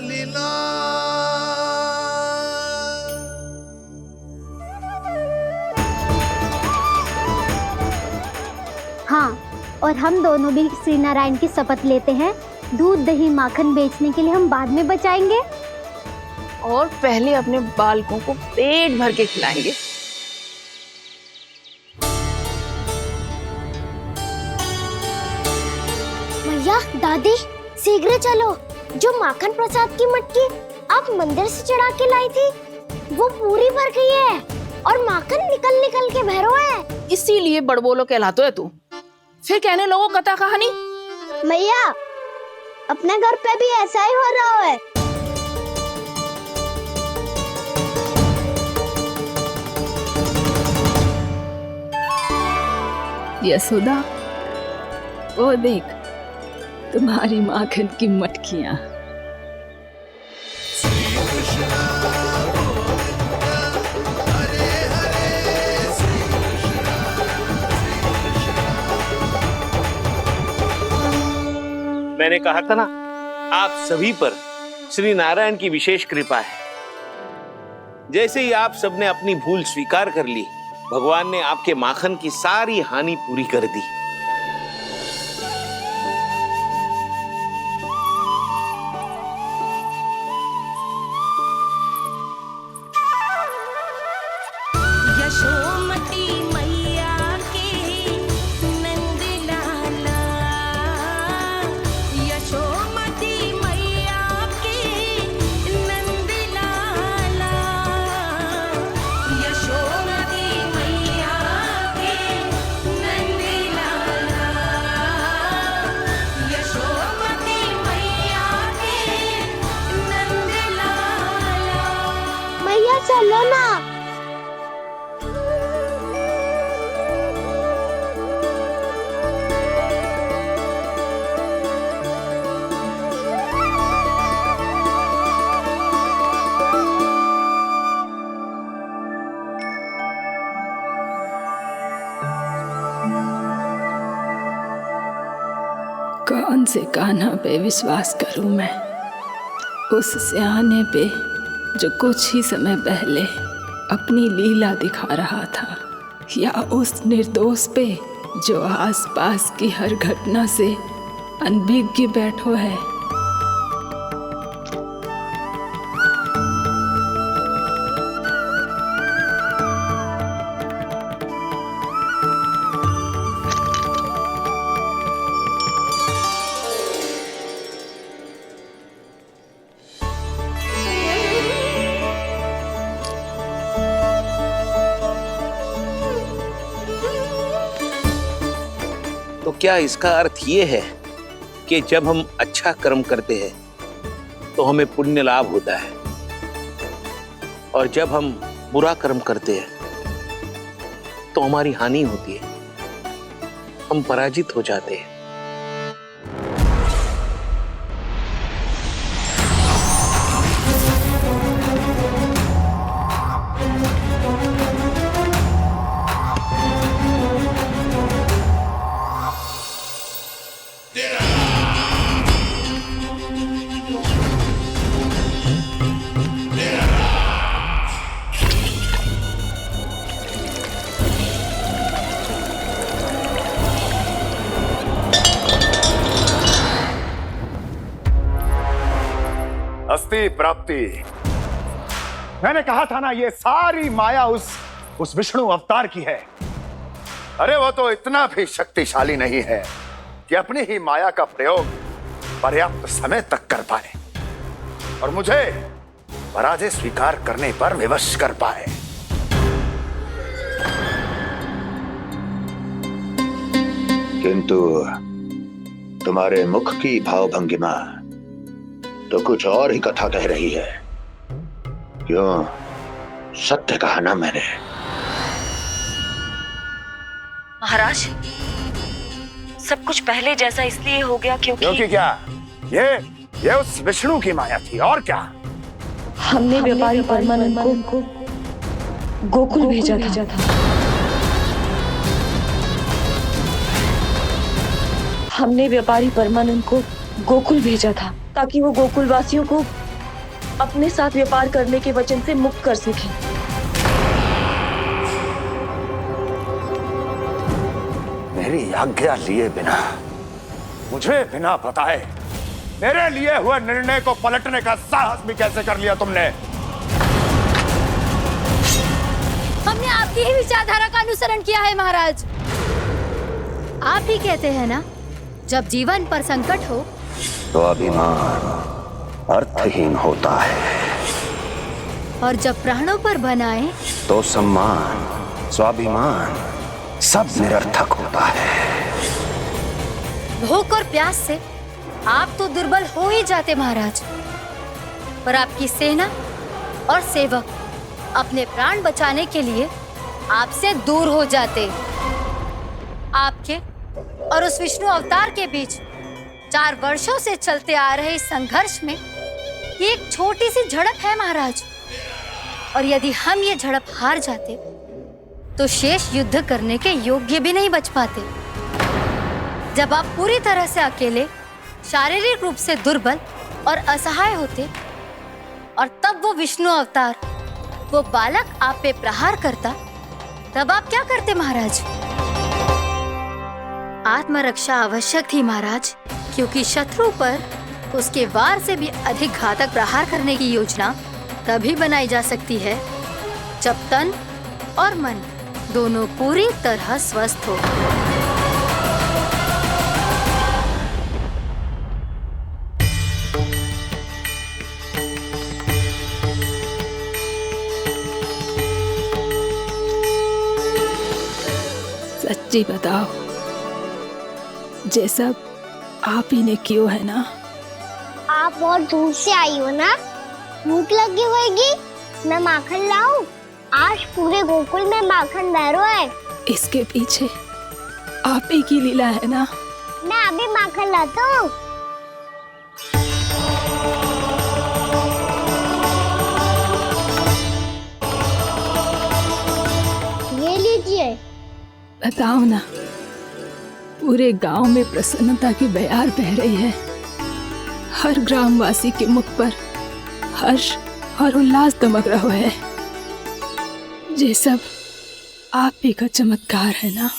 Speaker 15: लीला।
Speaker 6: हाँ, और हम दोनों भी श्री नारायण की शपथ लेते हैं, दूध, दही, माखन बेचने के लिए हम बाद में बचाएंगे
Speaker 8: और पहले अपने बालकों को पेट भर के खिलाएंगे।
Speaker 6: भैया, दादी, शीघ्र चलो। जो माखन प्रसाद की मटकी आप मंदिर से चढ़ा के लाई थी वो पूरी भर गई है और माखन निकल निकल के भरो है।
Speaker 8: इसीलिए बड़बोलो कहलाते है तू। फिर कहने लोगों कथा कहानी।
Speaker 6: भैया, अपने घर पे भी ऐसा ही हो रहा है।
Speaker 17: यशोदा, वो देख तुम्हारी माखन की मटकियां।
Speaker 4: मैंने कहा था ना, आप सभी पर श्री नारायण की विशेष कृपा है। जैसे ही आप सबने अपनी भूल स्वीकार कर ली, भगवान ने आपके माखन की सारी हानि पूरी कर दी।
Speaker 7: यशोमती मैया के नंद लाला, यशोमती मैया के नंद लाला, यशोमती मैया के नंद लाला, यशोमती मैया के नंद लाला।
Speaker 6: मैया चलो ना।
Speaker 17: कौन से कान्हा पे विश्वास करूं मैं? उस सियाने पे जो कुछ ही समय पहले अपनी लीला दिखा रहा था, या उस निर्दोष पे जो आसपास की हर घटना से अनभिज्ञ बैठो है।
Speaker 4: क्या इसका अर्थ ये है कि जब हम अच्छा कर्म करते हैं तो हमें पुण्य लाभ होता है, और जब हम बुरा कर्म करते हैं तो हमारी हानि होती है, हम पराजित हो जाते हैं।
Speaker 12: अस्ति प्राप्ति। मैंने कहा था ना, ये सारी माया उस विष्णु अवतार की है। अरे वो तो इतना भी शक्तिशाली नहीं है कि अपनी ही माया का प्रयोग पर्याप्त समय तक कर पाए और मुझे पराजय स्वीकार करने पर विवश कर पाए। किंतु तुम्हारे मुख की भावभंगिमा तो कुछ और ही कथा कह रही है। क्यों? सत्य कहा ना मैंने।
Speaker 20: महाराज, सब कुछ पहले जैसा इसलिए हो गया क्योंकि
Speaker 12: क्या? ये उस विष्णु की माया थी, और क्या?
Speaker 20: हमने व्यापारी परमानंद को गोकुल भेजा था। हमने व्यापारी परमानंद को गोकुल भेजा था ताकि वो गोकुल वासियों को अपने साथ व्यापार करने के वचन से मुक्त कर सके।
Speaker 12: मेरी आज्ञा लिए बिना, मुझे बिना बताए मेरे लिए हुए निर्णय को पलटने का साहस भी कैसे कर लिया तुमने?
Speaker 16: हमने आपकी ही विचारधारा का अनुसरण किया है महाराज। आप ही कहते हैं ना, जब जीवन पर संकट हो
Speaker 12: तो अभिमान अर्थहीन होता है,
Speaker 16: और जब प्राणों पर बनाए
Speaker 12: तो सम्मान स्वाभिमान सब निरर्थक होता है।
Speaker 16: भूख और प्यास से आप तो दुर्बल हो ही जाते महाराज, पर आपकी सेना और सेवक अपने प्राण बचाने के लिए आपसे दूर हो जाते। आपके और उस विष्णु अवतार के बीच 4 वर्षों से चलते आ रहे इस संघर्ष में ये एक छोटी सी झड़प है महाराज, और यदि हम ये झड़प हार जाते तो शेष युद्ध करने के योग्य भी नहीं बच पाते। जब आप पूरी तरह से अकेले, शारीरिक रूप से दुर्बल और असहाय होते, और तब वो विष्णु अवतार, वो बालक आप पे प्रहार करता, तब आप क्या करते महाराज? आत्मरक्षा आवश्यक थी महाराज, क्योंकि शत्रु पर उसके वार से भी अधिक घातक प्रहार करने की योजना तभी बनाई जा सकती है जब तन और मन दोनों पूरी तरह स्वस्थ हो।
Speaker 17: सच्ची बताओ, ये सब आप ही ने क्यों है ना?
Speaker 6: आप बहुत दूर से आई हो ना, भूख लगी होगी। मैं माखन लाऊं? आज पूरे गोकुल में माखन बह रहा है।
Speaker 17: इसके पीछे आप ही की लीला है ना?
Speaker 6: मैं अभी माखन लाता हूँ। ये लीजिए।
Speaker 17: बताओ ना, पूरे गांव में प्रसन्नता की बयार बह रही है। हर ग्रामवासी के मुख पर हर्ष और उल्लास दमक रहा है। ये सब आप ही का चमत्कार है ना?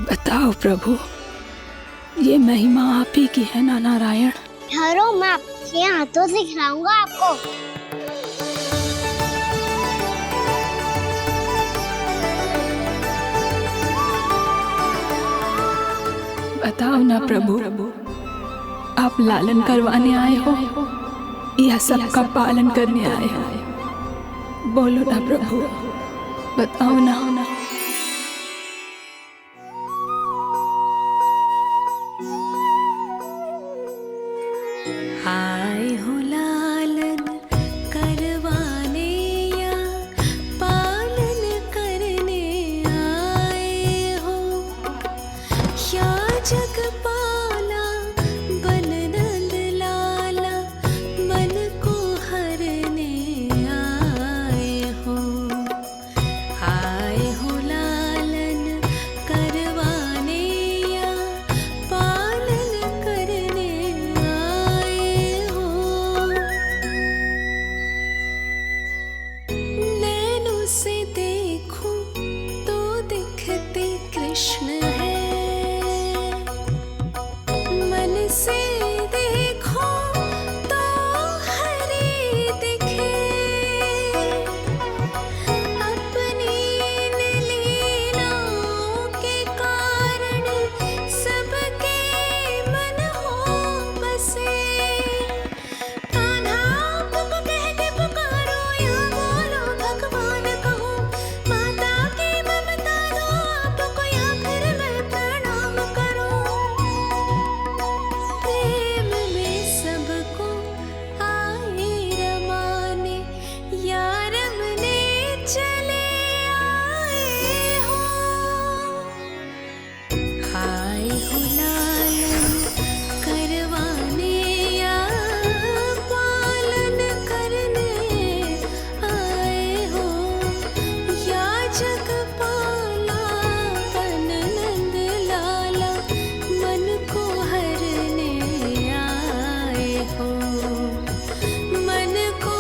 Speaker 17: बताओ प्रभु, ये महिमा आप ही की है ना नारायण?
Speaker 6: ठहरो, मैं अपने हाथों से खिलाऊंगा आपको।
Speaker 17: बताओ ना प्रभु, आप लालन करवाने आए हो या सबका पालन करने आए हो? बोलो ना प्रभु, बताओ ना।
Speaker 7: आए हो लालन करवाने या पालन करने आए हो, या जगपाला बन नंद लाला मन को हरने आए हो। आए हो लालन करवाने या पालन करने आए हो। नैनों से देखूं तो दिखते कृष्ण है, मन से देखो तो हरि दिखे। अपनी लीलाओं के कारण सबके मन हो बसे। कान्हा आपको कह के पुकारो या बोलो भगवान कहो, माता की ममता दो आपको या फिर मैं प्रणाम करूं। प्रेम में सबको आए रमाने, या रमने चले आए हो। आए हो लालन करवाने या पालन करने आए हो, या जगपाला बन नंद लाला मन को हरने आए हो। मन को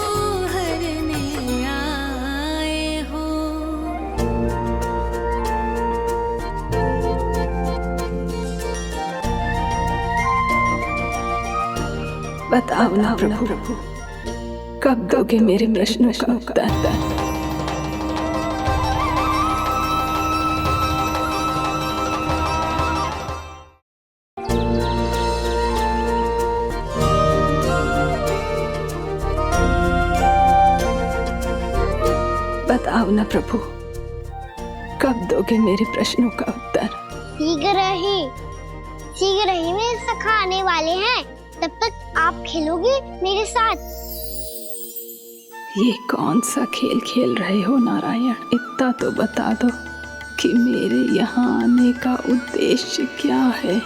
Speaker 7: हरने आए हो।
Speaker 17: बताओ ना प्रभु, कब दोगे मेरे प्रश्नों का उत्तर? बताओ ना प्रभु, कब दोगे मेरे प्रश्नों का उत्तर?
Speaker 6: शीघ्र ही मेरे सखा आने वाले हैं, तब तक आप खेलोगे मेरे साथ।
Speaker 17: ये कौन सा खेल खेल रहे हो नारायण? इतना तो बता दो कि मेरे यहाँ आने का उद्देश्य क्या है?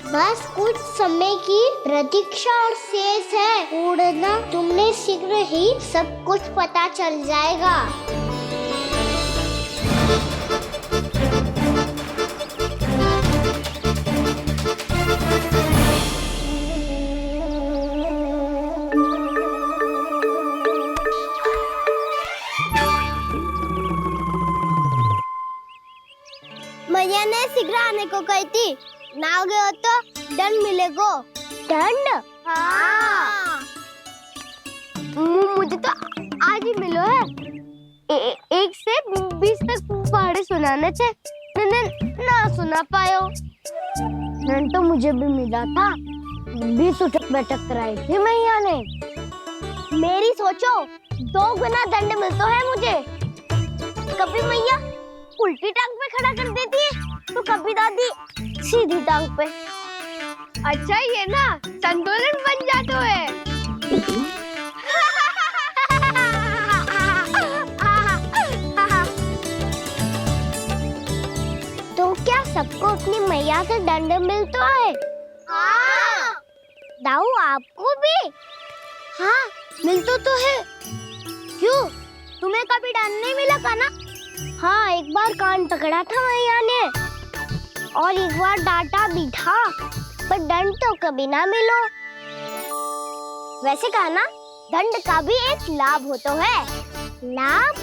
Speaker 6: बस कुछ समय की प्रतीक्षा और शेष है। उड़ना तुमने शीघ्र ही सब कुछ पता चल जाएगा। मैया ने शीघ्र आने को कही थी, ना हो गए हो तो दंड मिलेगा। दंड? हाँ। मुझे तो आज ही मिलो है। 1 से 20 तक पहाड़े सुनाने थे, ना सुना पायो। दंड तो मुझे भी मिला था, 20 उठक बैठक कराई थी मैया ने। मेरी सोचो 2 गुना दंड मिलता है मुझे। कभी मैया उल्टी टांग पे खड़ा कर देती है, तो कभी दादी सीधी टांग पे। अच्छा ये ना संतुलन बन जाता है। तो क्या सबको अपनी मैया से दंड मिलता है? हाँ। दाऊ आपको भी? हाँ मिलता तो है। क्यों, तुम्हें कभी दंड नहीं मिला था ना? हाँ, एक बार कान पकड़ा था मैया ने और एक बार डांटा भी था, पर दंड तो कभी ना मिलो। वैसे कहा ना, दंड का भी एक लाभ होता है। लाभ?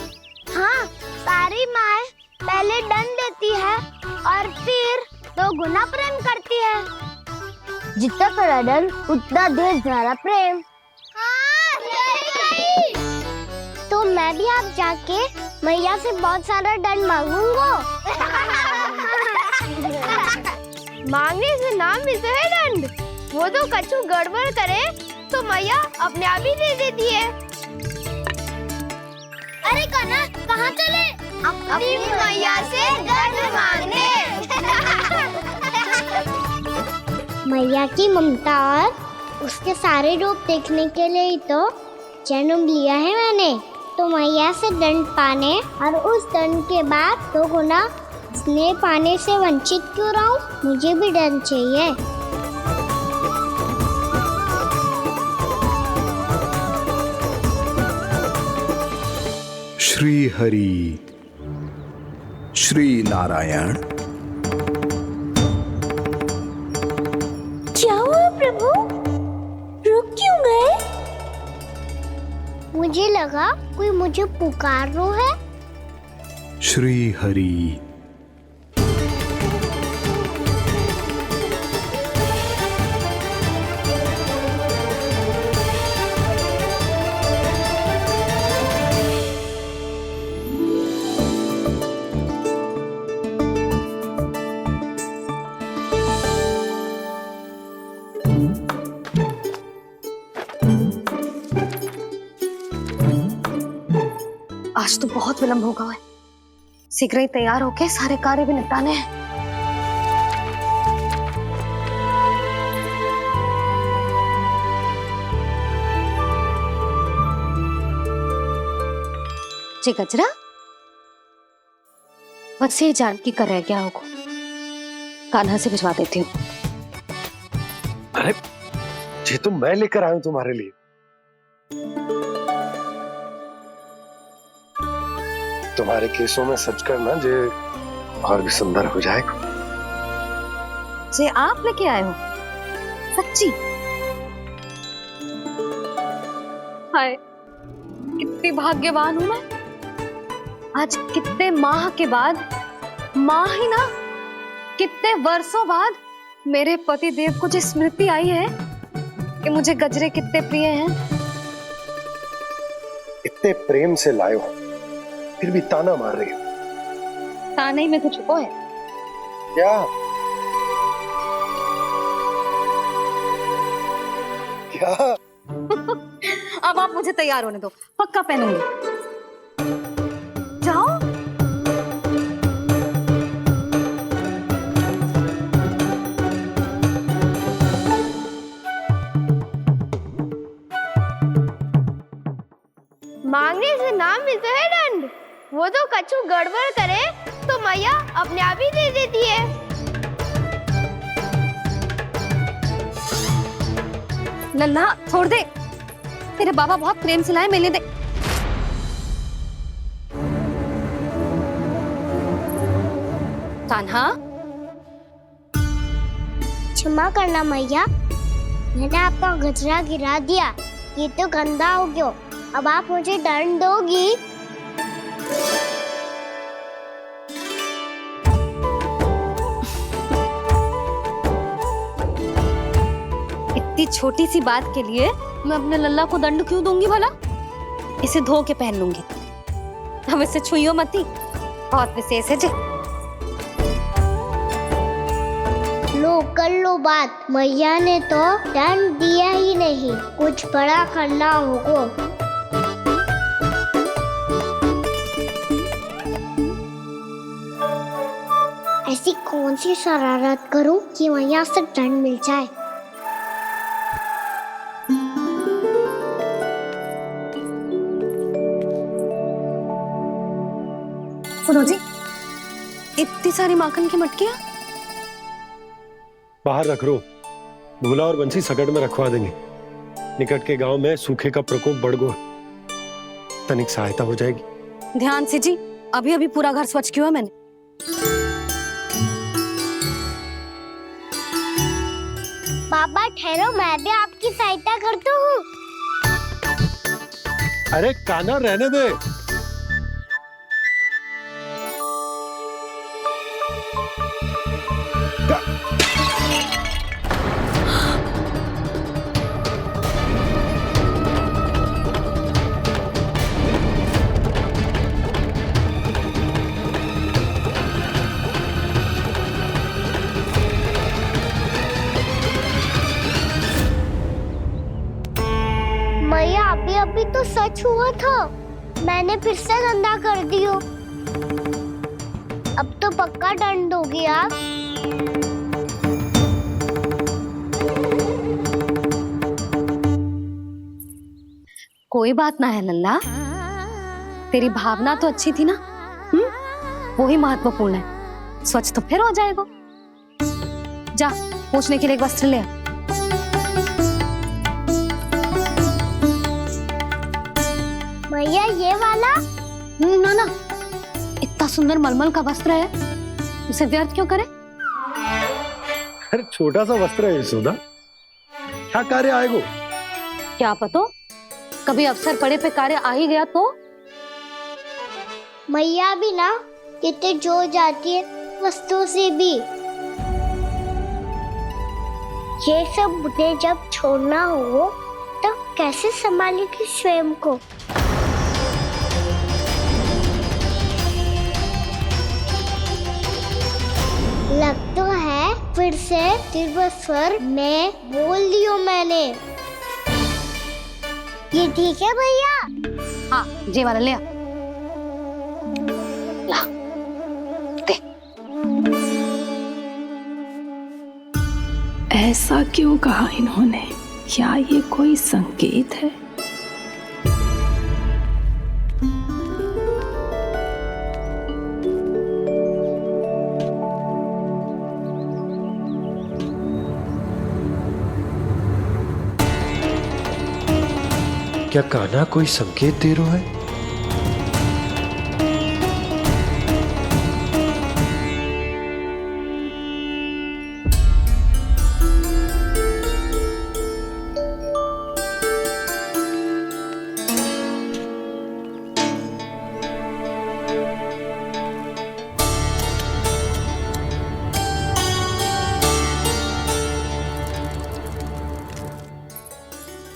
Speaker 6: हाँ, सारी माँ पहले दंड देती है और फिर 2 गुना प्रेम करती है। जितना कड़ा दंड उतना ढेर सारा प्रेम। हाँ, तो मैं भी आप जाके मैया से बहुत सारा दंड मांगूंगा। मांगने से नाम मिलता है दंड। वो तो कछु गड़बड़ करे तो मैया अपने आप ही दे देती है। अरे कान्हा कहाँ चले? अपनी मैया से दंड मांगने। मैया की ममता और उसके सारे रूप देखने के लिए ही तो जन्म लिया है मैंने। तो मैया से दंड पाने और उस दंड के बाद 2 गुना स्नेह पाने से वंचित क्यों रहूं? मुझे भी दंड चाहिए।
Speaker 18: श्री हरि श्री नारायण।
Speaker 6: क्या हुआ प्रभु? रुक क्यों गए? मुझे लगा कोई मुझे पुकार रहा है।
Speaker 18: श्री हरि।
Speaker 1: आज तो बहुत विलंब होगा है। शीघ्र ही तैयार होके सारे कार्य भी निपटाने हैं। जी गजरा, बस ये जान की कर रह गया होगा। कान्हा से भिजवा देती हूँ।
Speaker 2: अरे ये तो मैं लेकर आया हूं तुम्हारे लिए। तुम्हारे केसों में सच करना जे और भी सुंदर हो जाएगा।
Speaker 1: जे आप लेके आए हो? सच्ची? हाय, कितनी भाग्यवान हूं मैं। आज कितने माह के बाद, माह ही ना, कितने वर्षों बाद मेरे पति देव को जो स्मृति आई है कि मुझे गजरे कितने प्रिय हैं।
Speaker 2: इतने प्रेम से लाए हो, फिर भी ताना मार रही हो।
Speaker 1: ताने में कुछ छुपो है
Speaker 2: क्या? क्या?
Speaker 1: अब आप मुझे तैयार होने दो, पक्का पहनूंगी। जाओ।
Speaker 6: मांगने से नाम मिलता है दंड। वो तो कछु गड़बड़ करे तो मैया अपने आप ही दे देती है।
Speaker 1: नन्हा छोड़ दे, तेरे बाबा बहुत प्रेम से लाए, मिलने दे। कान्हा,
Speaker 6: क्षमा करना मैया, मैंने आपका गजरा गिरा दिया। ये तो गंदा हो गया। अब आप मुझे दंड दोगी?
Speaker 1: इतनी छोटी सी बात के लिए मैं अपने लल्ला को दंड क्यों दूंगी भला? इसे धो के पहन लूंगी। अब इसे छुइयो मती, बहुत विशेष है जी।
Speaker 6: लो कर लो बात। मैया ने तो दंड दिया ही नहीं, कुछ बड़ा करना होगा। ऐसी कौन सी शरारत करूं कि मैया से दंड मिल जाए?
Speaker 1: सुनो जी, इतनी सारी माखन की मटकियां
Speaker 2: बाहर रख रो, भूला और बंसी सकट में रखवा देंगे। निकट के गांव में सूखे का प्रकोप बढ़ गया, तनिक सहायता हो जाएगी।
Speaker 1: ध्यान से जी, अभी अभी पूरा घर स्वच्छ किया मैंने।
Speaker 6: बाबा ठहरो, मैं भी आपकी सहायता करता हूँ।
Speaker 2: अरे कान्हा रहने दे।
Speaker 6: अभी तो सच हुआ था, मैंने फिर से गंदा कर दियो। अब तो पक्का दंड दोगी आप।
Speaker 1: कोई बात ना है लल्ला, तेरी भावना तो अच्छी थी ना, वही महत्वपूर्ण है। स्वच्छ तो फिर हो जाएगा। जा पोंछने के लिए एक वस्त्र ले आ।
Speaker 6: भैया ये वाला?
Speaker 1: ना ना, इतना सुंदर मलमल का वस्त्र है, उसे व्यर्थ क्यों करे?
Speaker 2: अरे छोटा सा वस्त्र है यशोदा, क्या कार्य आएगा?
Speaker 1: क्या पता, कभी अवसर पड़े पे कार्य आ ही गया तो?
Speaker 6: मैया भी ना कितने जो जाती है वस्तुओं से भी। ये सब मुझे जब छोड़ना हो तो कैसे संभालेगी स्वयं को? लग तो है फिर से तिरस्वर में बोल दियो मैंने। ये ठीक है भैया?
Speaker 1: हाँ, ये वाला ले आ। ला, दे।
Speaker 17: ऐसा क्यों कहा इन्होंने? क्या ये कोई संकेत है?
Speaker 2: क्या कान्हा कोई संकेत दे रहा है?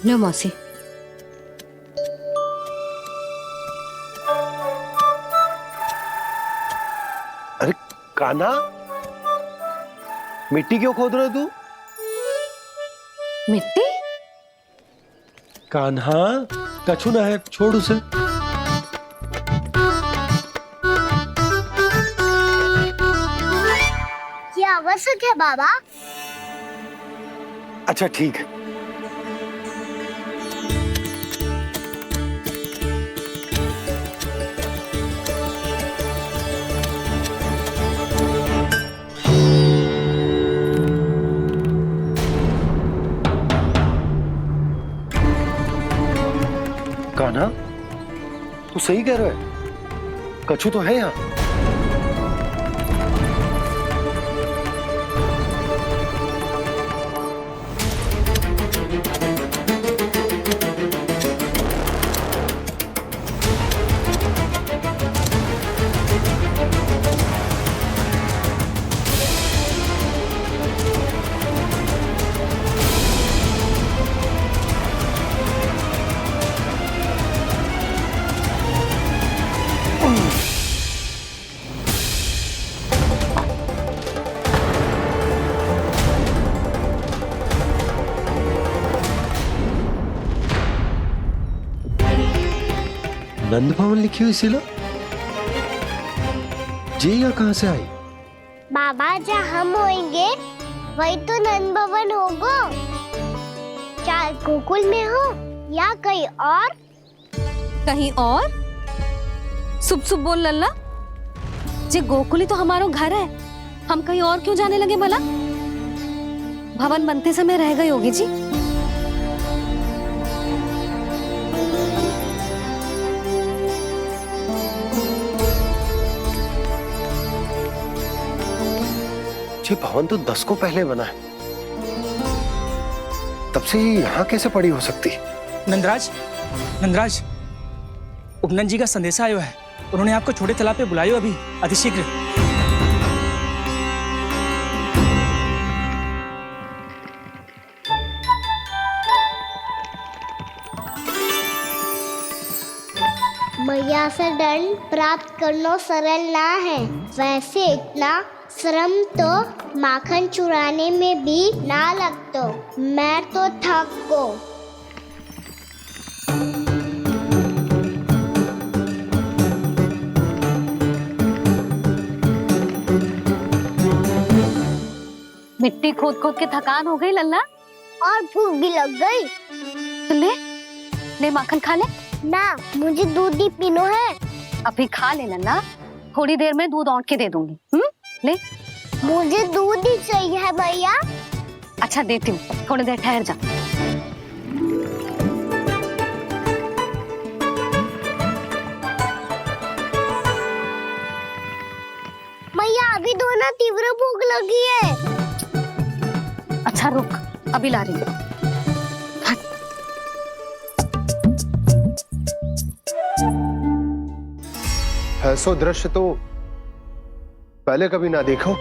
Speaker 1: लो मौसी।
Speaker 2: अरे कान्हा, मिट्टी क्यों खोद रहे तू?
Speaker 1: मिट्टी?
Speaker 2: कान्हा, कछु ना है, छोड़ उसे।
Speaker 6: ये आवश्यक है बाबा।
Speaker 2: अच्छा ठीक है। कान्हा, तू सही कह रहा है, कछु तो है यहाँ। नंद भवन लिखी हुई सिला, जी यहाँ कहाँ से आई?
Speaker 6: बाबा जहाँ हम होंगे वही तो नंद भवन होगा। चाहे गोकुल में हो या कहीं और।
Speaker 1: कहीं और? सुब सुब बोल लल्ला, जे गोकुली तो हमारो घर है, हम कहीं और क्यों जाने लगे भला? भवन बनते समय रह गई होगी जी।
Speaker 2: ये भवन तो 10 को पहले बना है, तब से ये यहाँ कैसे पड़ी हो सकती?
Speaker 14: नंदराज, नंदराज, उपनंद जी का संदेशा आयो है। उन्होंने आपको छोटे तालाब पे बुलायो अभी, अतिशीघ्र।
Speaker 6: मैया से दंड प्राप्त करना सरल ना है। वैसे इतना श्रम तो माखन चुराने में भी ना लगतो। मैं तो थक गो।
Speaker 1: मिट्टी खोद खोद के थकान हो गई लल्ला,
Speaker 6: और भूख भी लग गई।
Speaker 1: तो ले माखन खा ले।
Speaker 6: ना, मुझे दूध ही पीना है।
Speaker 1: अभी खा ले लल्ला, थोड़ी देर में दूध औंट के दे दूंगी। ले।
Speaker 6: मुझे दूध ही चाहिए है भैया।
Speaker 1: अच्छा देती हूँ, थोड़ी देर ठहर जा।
Speaker 6: भैया अभी तो ना तीव्र भूख लगी है।
Speaker 1: अच्छा रुक, अभी ला रही हूँ।
Speaker 2: ऐसा दृश्य तो पहले कभी ना देखो।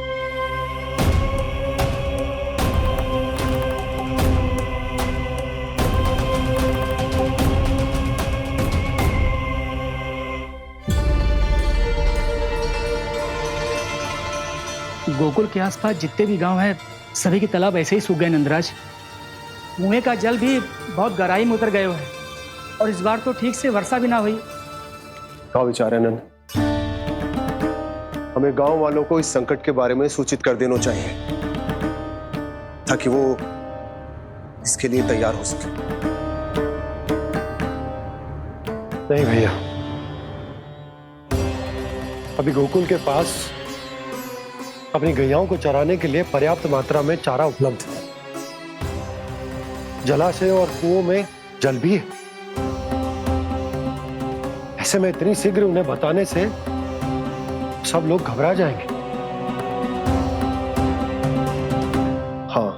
Speaker 14: गोकुल के आसपास जितने भी गांव हैं, सभी के तालाब ऐसे ही सूख गए नंदराज। कुएं का जल भी बहुत गहराई में उतर गए हुए हैं, और इस बार तो ठीक से वर्षा भी ना हुई।
Speaker 2: क्या विचार है नंद? हमें गांव वालों को इस संकट के बारे में सूचित कर देना चाहिए, ताकि वो इसके लिए तैयार हो सके। नहीं भैया, अभी गोकुल के पास अपनी गैयाओं को चराने के लिए पर्याप्त मात्रा में चारा उपलब्ध है। जलाशय और कुओं में जल भी है। ऐसे में इतनी शीघ्र उन्हें बताने से सब लोग घबरा जाएंगे। हाँ,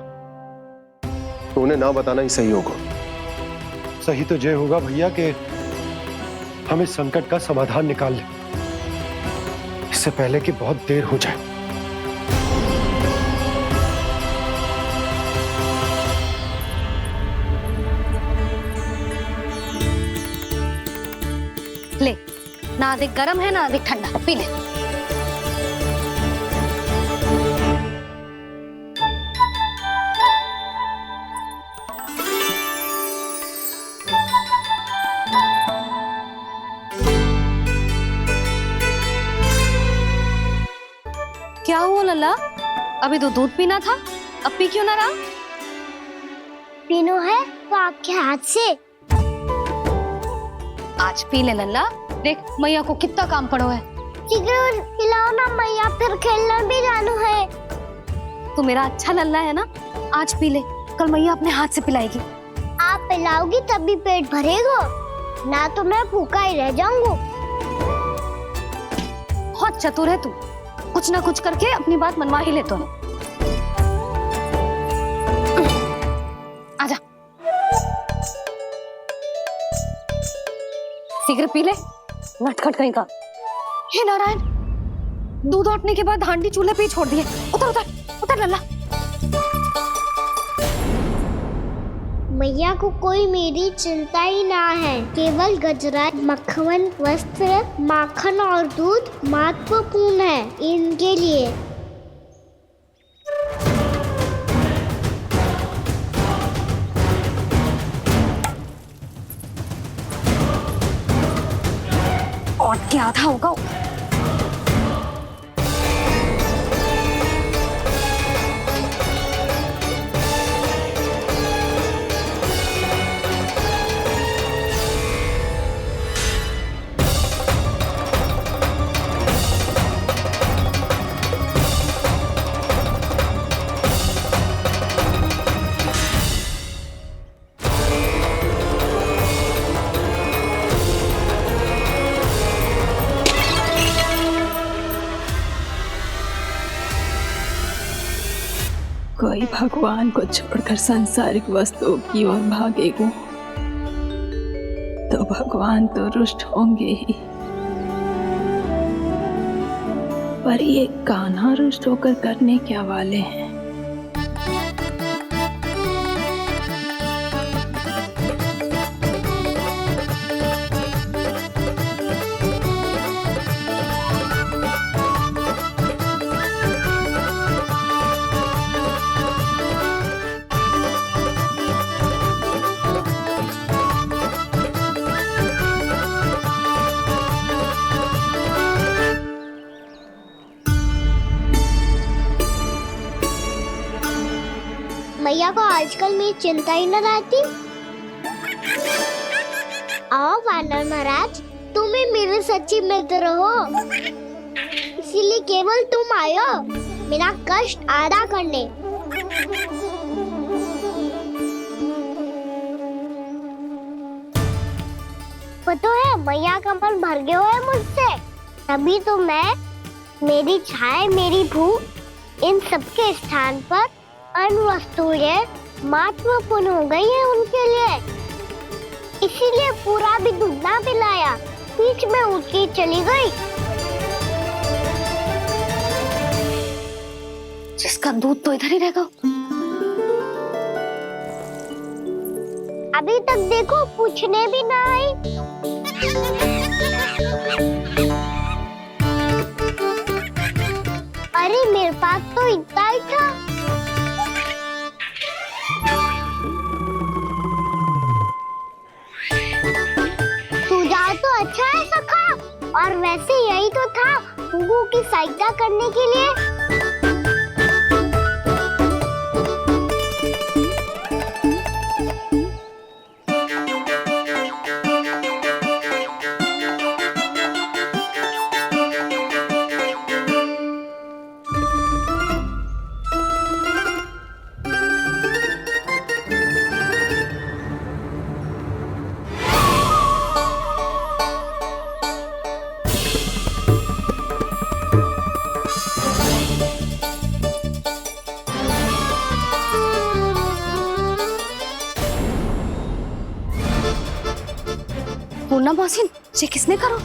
Speaker 2: तो उन्हें ना बताना ही सही होगा। सही तो ये होगा भैया कि हम इस संकट का समाधान निकाल लें, इससे पहले कि बहुत देर हो जाए।
Speaker 1: ले, ना अधिक गर्म है ना अधिक ठंडा, पी ले। क्या हुआ लल्ला? अभी तो दूध पीना था, अब पी क्यों ना रहा?
Speaker 6: पीनो है तो आपके हाथ से।
Speaker 1: आज पी ले लल्ला, देख मैया को कितना काम पड़ो है।
Speaker 6: शीघ्र खिलाओ ना मैया, फिर खेलने भी जाना है।
Speaker 1: तू मेरा अच्छा लल्ला है ना, आज पी ले, कल मैया अपने हाथ से पिलाएगी।
Speaker 6: आप पिलाओगी तभी पेट भरेगा, ना तो मैं भूखा ही रह जाऊंगा।
Speaker 1: बहुत चतुर है तू, कुछ ना कुछ करके अपनी बात मनवा ही लेता है। आजा, शीघ्र पी ले, नटखट कहीं का। हे नारायण, दूध औटने के बाद हांडी चूल्हे पे ही छोड़ दिए। उतर उतर उतर लल्ला।
Speaker 6: मैया को कोई मेरी चिंता ही ना है। केवल गजरा, मक्खन, वस्त्र, माखन और दूध महत्वपूर्ण है इनके लिए।
Speaker 1: और क्या था होगा?
Speaker 17: कोई भगवान को छोड़कर सांसारिक वस्तुओं की ओर भागेगा तो भगवान तो रुष्ट होंगे ही, पर ये कान्हा रुष्ट होकर करने क्या वाले हैं?
Speaker 6: मैया को आजकल मेरी चिंता ही न रहती। आओ वानर महाराज, तुम ही मेरे सच्ची मित्र हो, इसीलिए केवल तुम आयो मेरा कष्ट आधा करने। पता है मैया का मन भर गया है मुझसे, तभी तो मैं, मेरी छाया, मेरी भूख, इन सबके स्थान पर अन्य वस्तुएं महत्वपूर्ण हो गई है उनके लिए। इसीलिए पूरा भी दूध ना पिलाया, बीच में उठ के चली गई।
Speaker 1: जिसका दूध तो इधर ही रहेगा।
Speaker 6: अभी तक देखो पूछने भी ना आई। अरे मेरे पास तो इतना ही था। सुझाव तो अच्छा है सखा, और वैसे यही तो था गुगु की सहायता करने के लिए।
Speaker 1: पूर्णा मौसी, ये किसने करो?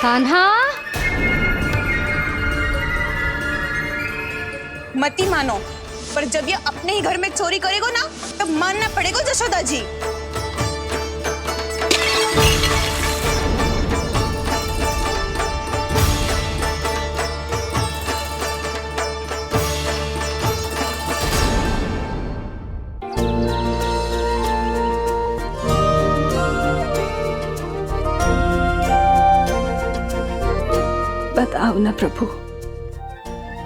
Speaker 1: कान्हा,
Speaker 5: मती मानो, पर जब ये अपने ही घर में चोरी करेगा ना, तब मानना पड़ेगा जशोदा जी।
Speaker 17: बताओ ना प्रभु,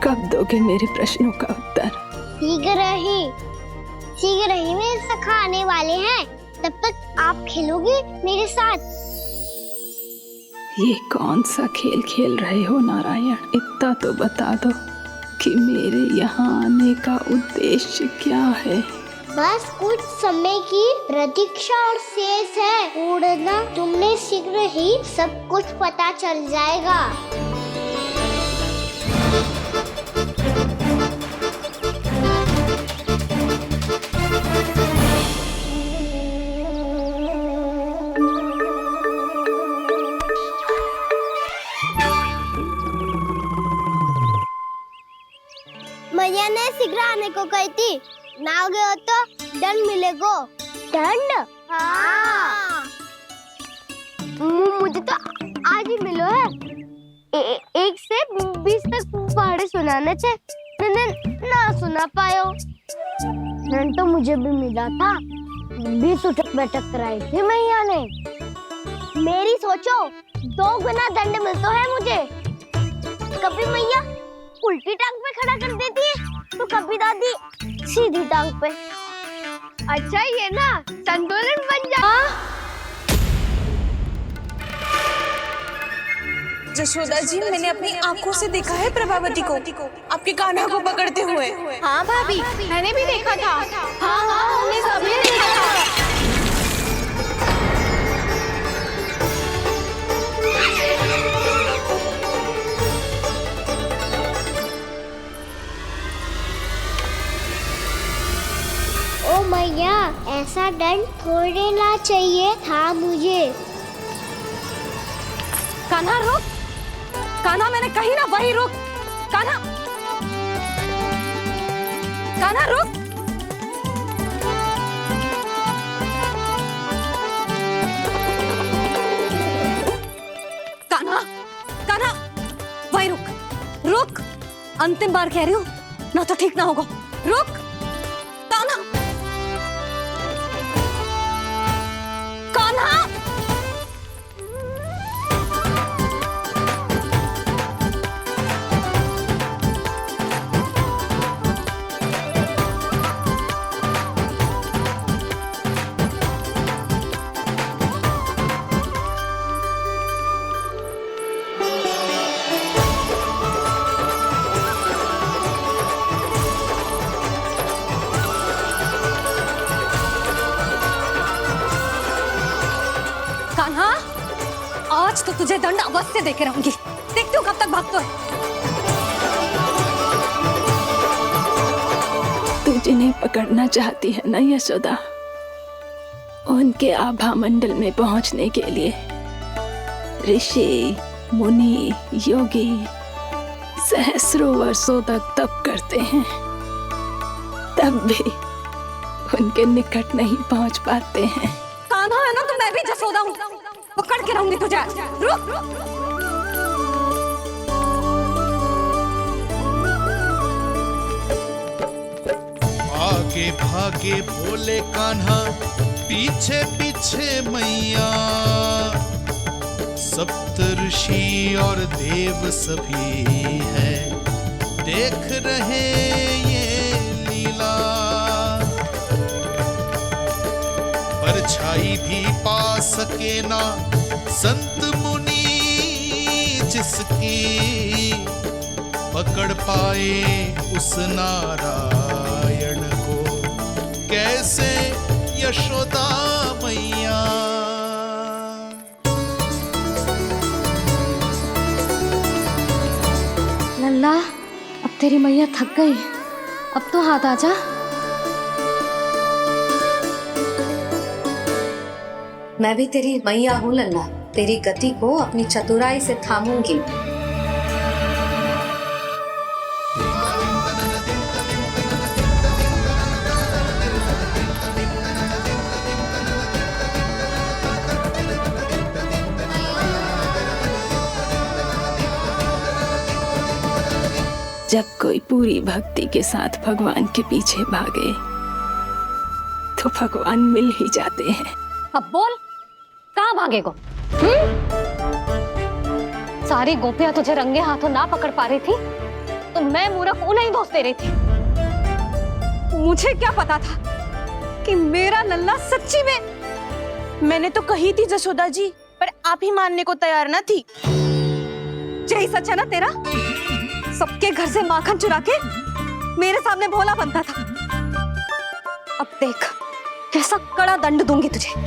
Speaker 17: कब दोगे मेरे प्रश्नों का उत्तर?
Speaker 6: शीघ्र ही मेरे सखा आने वाले हैं, तब तक आप खेलोगे मेरे साथ।
Speaker 17: ये कौन सा खेल खेल रहे हो नारायण? इतना तो बता दो कि मेरे यहाँ आने का उद्देश्य क्या है?
Speaker 6: बस कुछ समय की प्रतीक्षा और शेष है उड़ना। तुमने शीघ्र ही सब कुछ पता चल जाएगा। मैया ने शीघ्र आने को कही थी, ना हो गए हो तो दंड मिलेगा। दंड? हाँ। मुझे तो आज ही मिलो है। 1 से 20 तक पहाड़े सुनाने थे, ना सुना पायो। दंड तो मुझे भी मिला था, 20 उठक बैठक कराई थी मैया ने। मेरी सोचो, 2 गुना दंड मिलता है मुझे। कभी मैया उल्टी टांग पे खड़ा कर देती है, तो कभी दादी सीधी टांग पे। अच्छा ये ना संतुलन बन जा।
Speaker 5: जशोदा जी, मैंने अपनी आंखों से देखा है प्रभावती को आपके कान्हा को पकड़ते हुए।
Speaker 7: हाँ भाभी, मैंने भी देखा था। हाँ, हमने सभी देखा था।
Speaker 6: ऐसा दंड थोड़े ना चाहिए था मुझे।
Speaker 1: कान्हा रुक, कान्हा मैंने कही ना वही रुक, कान्हा, कान्हा रुक। कान्हा, कान्हा वही रुक, रुक, अंतिम बार कह रही हूँ, ना तो ठीक ना होगा, रुक कान्हा, कान्हा। कान्हा, आज तो तुझे दंड अवश्य देके रहूंगी, देखती हूँ कब तक भागता है।
Speaker 17: तू जिन्हें पकड़ना चाहती है ना यशोदा, उनके आभा मंडल में पहुंचने के लिए ऋषि, मुनि, योगी सहस्रों वर्षों तक तप करते हैं, तब भी उनके निकट नहीं पहुंच पाते हैं।
Speaker 1: कान्हा है ना, तो मैं भी जसोदा हूँ, पकड़ के रहूंगी तुझे। रुक,
Speaker 21: आगे भागे भोले कान्हा, पीछे पीछे मैया, सप्त ऋषि और देव सभी हैं, देख रहे ये लीला। परछाई भी पा सके ना संत मुनि जिसकी, पकड़ पाए उस नारायण को कैसे यशोदा मैया।
Speaker 1: लल्ला, अब तेरी मैया थक गई, अब तो हाथ आजा।
Speaker 22: मैं भी तेरी मैया हूँ लल्ला, तेरी गति को अपनी चतुराई से थामूंगी।
Speaker 17: जब कोई पूरी भक्ति के साथ भगवान के पीछे भागे तो भगवान मिल ही जाते हैं।
Speaker 1: अब बोल, कहाँ भागेगो? सारी गोपियां तुझे रंगे हाथों ना पकड़ पा रही थी तो मैं मूर्ख उन्हें ही दोष दे रही थी। मुझे क्या पता था कि मेरा लल्ला सच्ची में।
Speaker 5: मैंने तो कही थी जसोदा जी, पर आप ही मानने को तैयार ना थी।
Speaker 1: यही सच है ना तेरा? सबके घर से माखन चुरा के मेरे सामने भोला बनता था। अब देख कैसा कड़ा दंड दूंगी तुझे।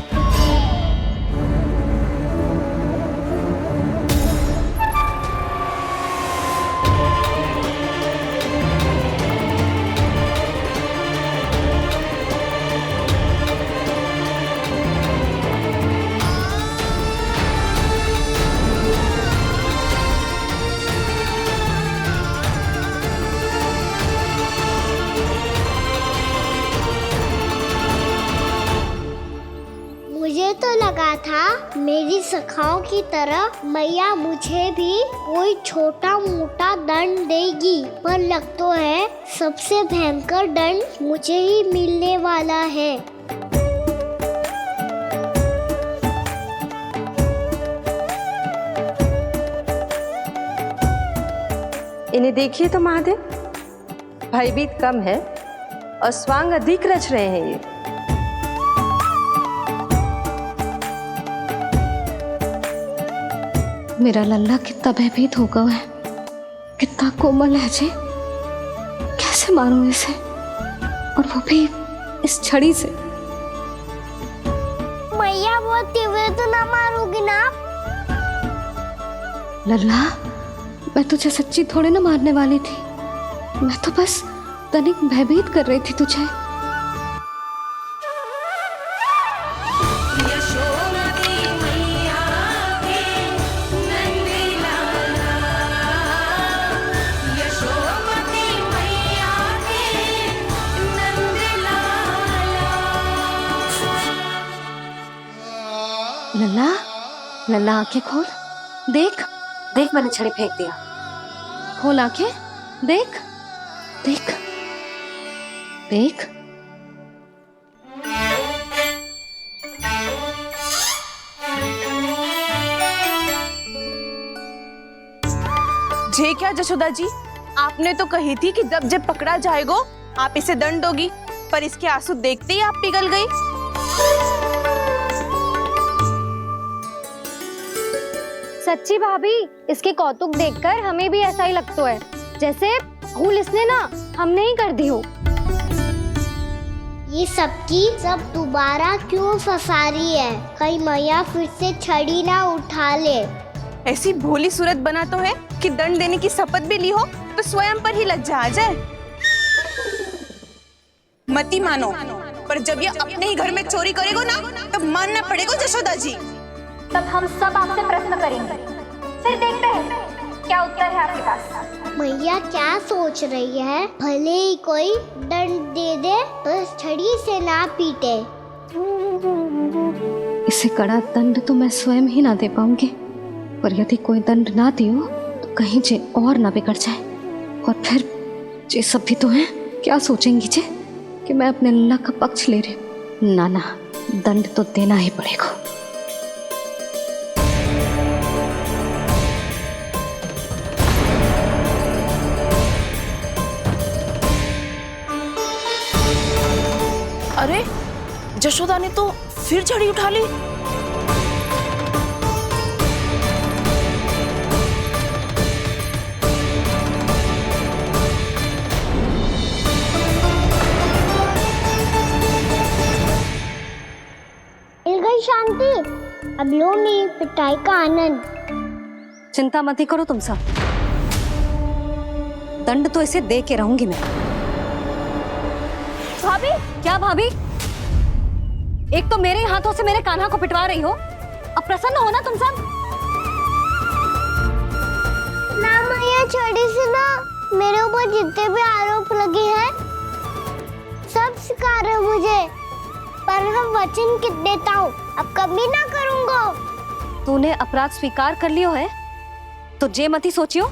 Speaker 6: मुझे तो लगा था मेरी सखाओं की तरह मैया मुझे भी कोई छोटा मोटा दंड देगी, पर लग तो है सबसे भयंकर दंड मुझे ही मिलने वाला है।
Speaker 20: इन्हें देखिए तो महादेव, भयभीत कम है और स्वांग अधिक रच रहे हैं ये।
Speaker 1: मेरा लल्ला कितना भयभीत होगा है, कितना कोमल है जी। कैसे मारूं इसे, और वो भी इस छड़ी से।
Speaker 6: मैया बहुत तीव्र तो ना मारोगी ना?
Speaker 1: लल्ला, मैं तुझे सच्ची थोड़े ना मारने वाली थी, मैं तो बस तनिक भयभीत कर रही थी तुझे। नैना आंखें खोल, देख
Speaker 22: देख मैंने छड़ी फेंक दिया।
Speaker 1: खोल आंखें, देख देख देख।
Speaker 5: जे क्या जशोदा जी, आपने तो कही थी कि जब जब पकड़ा जाएगा आप इसे दंड दोगी, पर इसके आंसू देखते ही आप पिघल गई।
Speaker 1: सच्ची भाभी, इसके कौतुक देखकर हमें भी ऐसा ही लगता है जैसे भूल इसने ना हमने ही कर दी हो।
Speaker 6: ये सबकी सब दोबारा क्यों फंसा रही है? कहीं मैया फिर से छड़ी ना उठा ले।
Speaker 5: ऐसी भोली सूरत बना तो है कि दंड देने की शपथ भी ली हो तो स्वयं पर ही लज्जा आ जाए। मती मानो, पर जब ये अपने ही घर में चोरी करेगा ना तब मानना पड़ेगा जशोदा जी।
Speaker 7: तब हम सब आपसे प्रश्न करेंगे, फिर देखते हैं क्या उत्तर है आपके पास।
Speaker 6: मैया क्या सोच रही है? भले ही कोई दंड दे दे, बस छड़ी से ना पीटे।
Speaker 1: इसे कड़ा दंड तो मैं स्वयं ही ना दे पाऊंगी, पर यदि कोई दंड ना दियो तो कहीं जे और ना बिगड़ जाए, और फिर जे सब भी तो हैं, क्या सोचेंगी जे कि मैं अपने अल्लाह का पक्ष ले रही। ना ना, दंड तो देना ही पड़ेगा।
Speaker 8: अरे जशोदा ने तो फिर छड़ी उठा ली।
Speaker 6: मिल गई शांति, अब लो मेरी पिटाई का आनंद।
Speaker 1: चिंता मत ही करो तुम सब, दंड तो इसे दे के रहूंगी मैं। भाभी, क्या भाभी? एक तो मेरे हाथों से मेरे कान्हा को पिटवा रही हो, अब प्रसन्न हो ना तुम सब?
Speaker 6: ना मैया, छड़ी से ना मेरे ऊपर जितने भी आरोप लगे हैं सब स्वीकार है मुझे, पर हम वचन कित देता हूँ अब कभी ना करूँगा।
Speaker 1: तूने अपराध स्वीकार कर लियो है तो जे मत ही सोचियो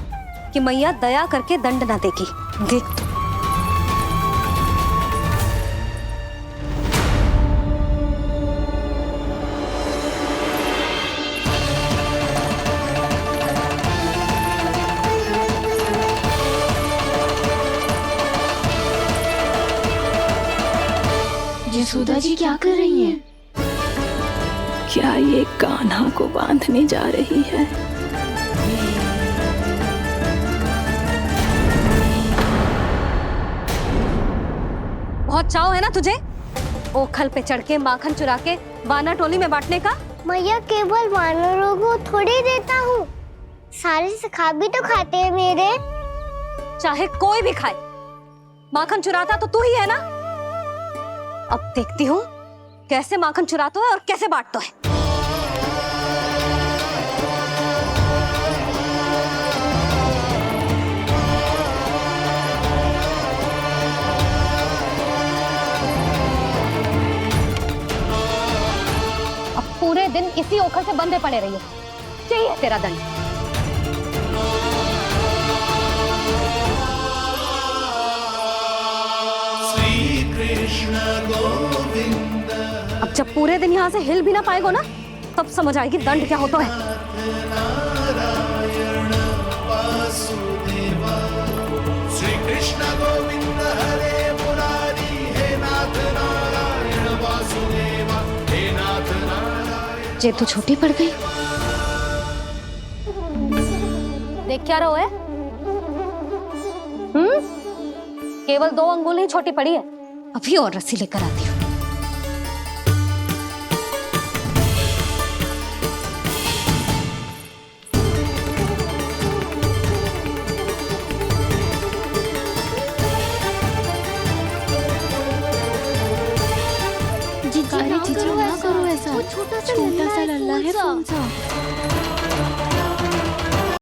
Speaker 1: कि मैया दया करके दंड ना देगी। देख
Speaker 17: यशोदा जी क्या कर रही हैं? क्या ये कान्हा को बांधने जा रही है?
Speaker 1: बहुत चाव है ना तुझे ओखल पे चढ़ के माखन चुरा के वानर टोली में बांटने का?
Speaker 6: मैया, केवल वानरों को थोड़ी देता हूँ, सारे सखा भी तो खाते हैं मेरे।
Speaker 1: चाहे कोई भी खाए, माखन चुराता तो तू ही है ना। अब देखती हूँ कैसे माखन चुराता है और कैसे बांटता है। अब पूरे दिन इसी ओखल से बंधे पड़े रहिए, चाहिए तेरा दंड। अब जब पूरे दिन यहाँ से हिल भी ना पाएगो ना, तब समझ आएगी दंड क्या होता है।
Speaker 21: श्री कृष्ण गोविंद हरे मुरारी, हे नाथ नारायण वासुदेव, हे नाथ नारायण।
Speaker 1: जे तो छोटी पड़ गई। देख क्या रहो है? केवल 2 अंगुल ही छोटी पड़ी है, अभी और रस्सी लेकर आती हूँ।
Speaker 7: जी ना करो ऐसा, छोटा सा लल्ला है कौन सा?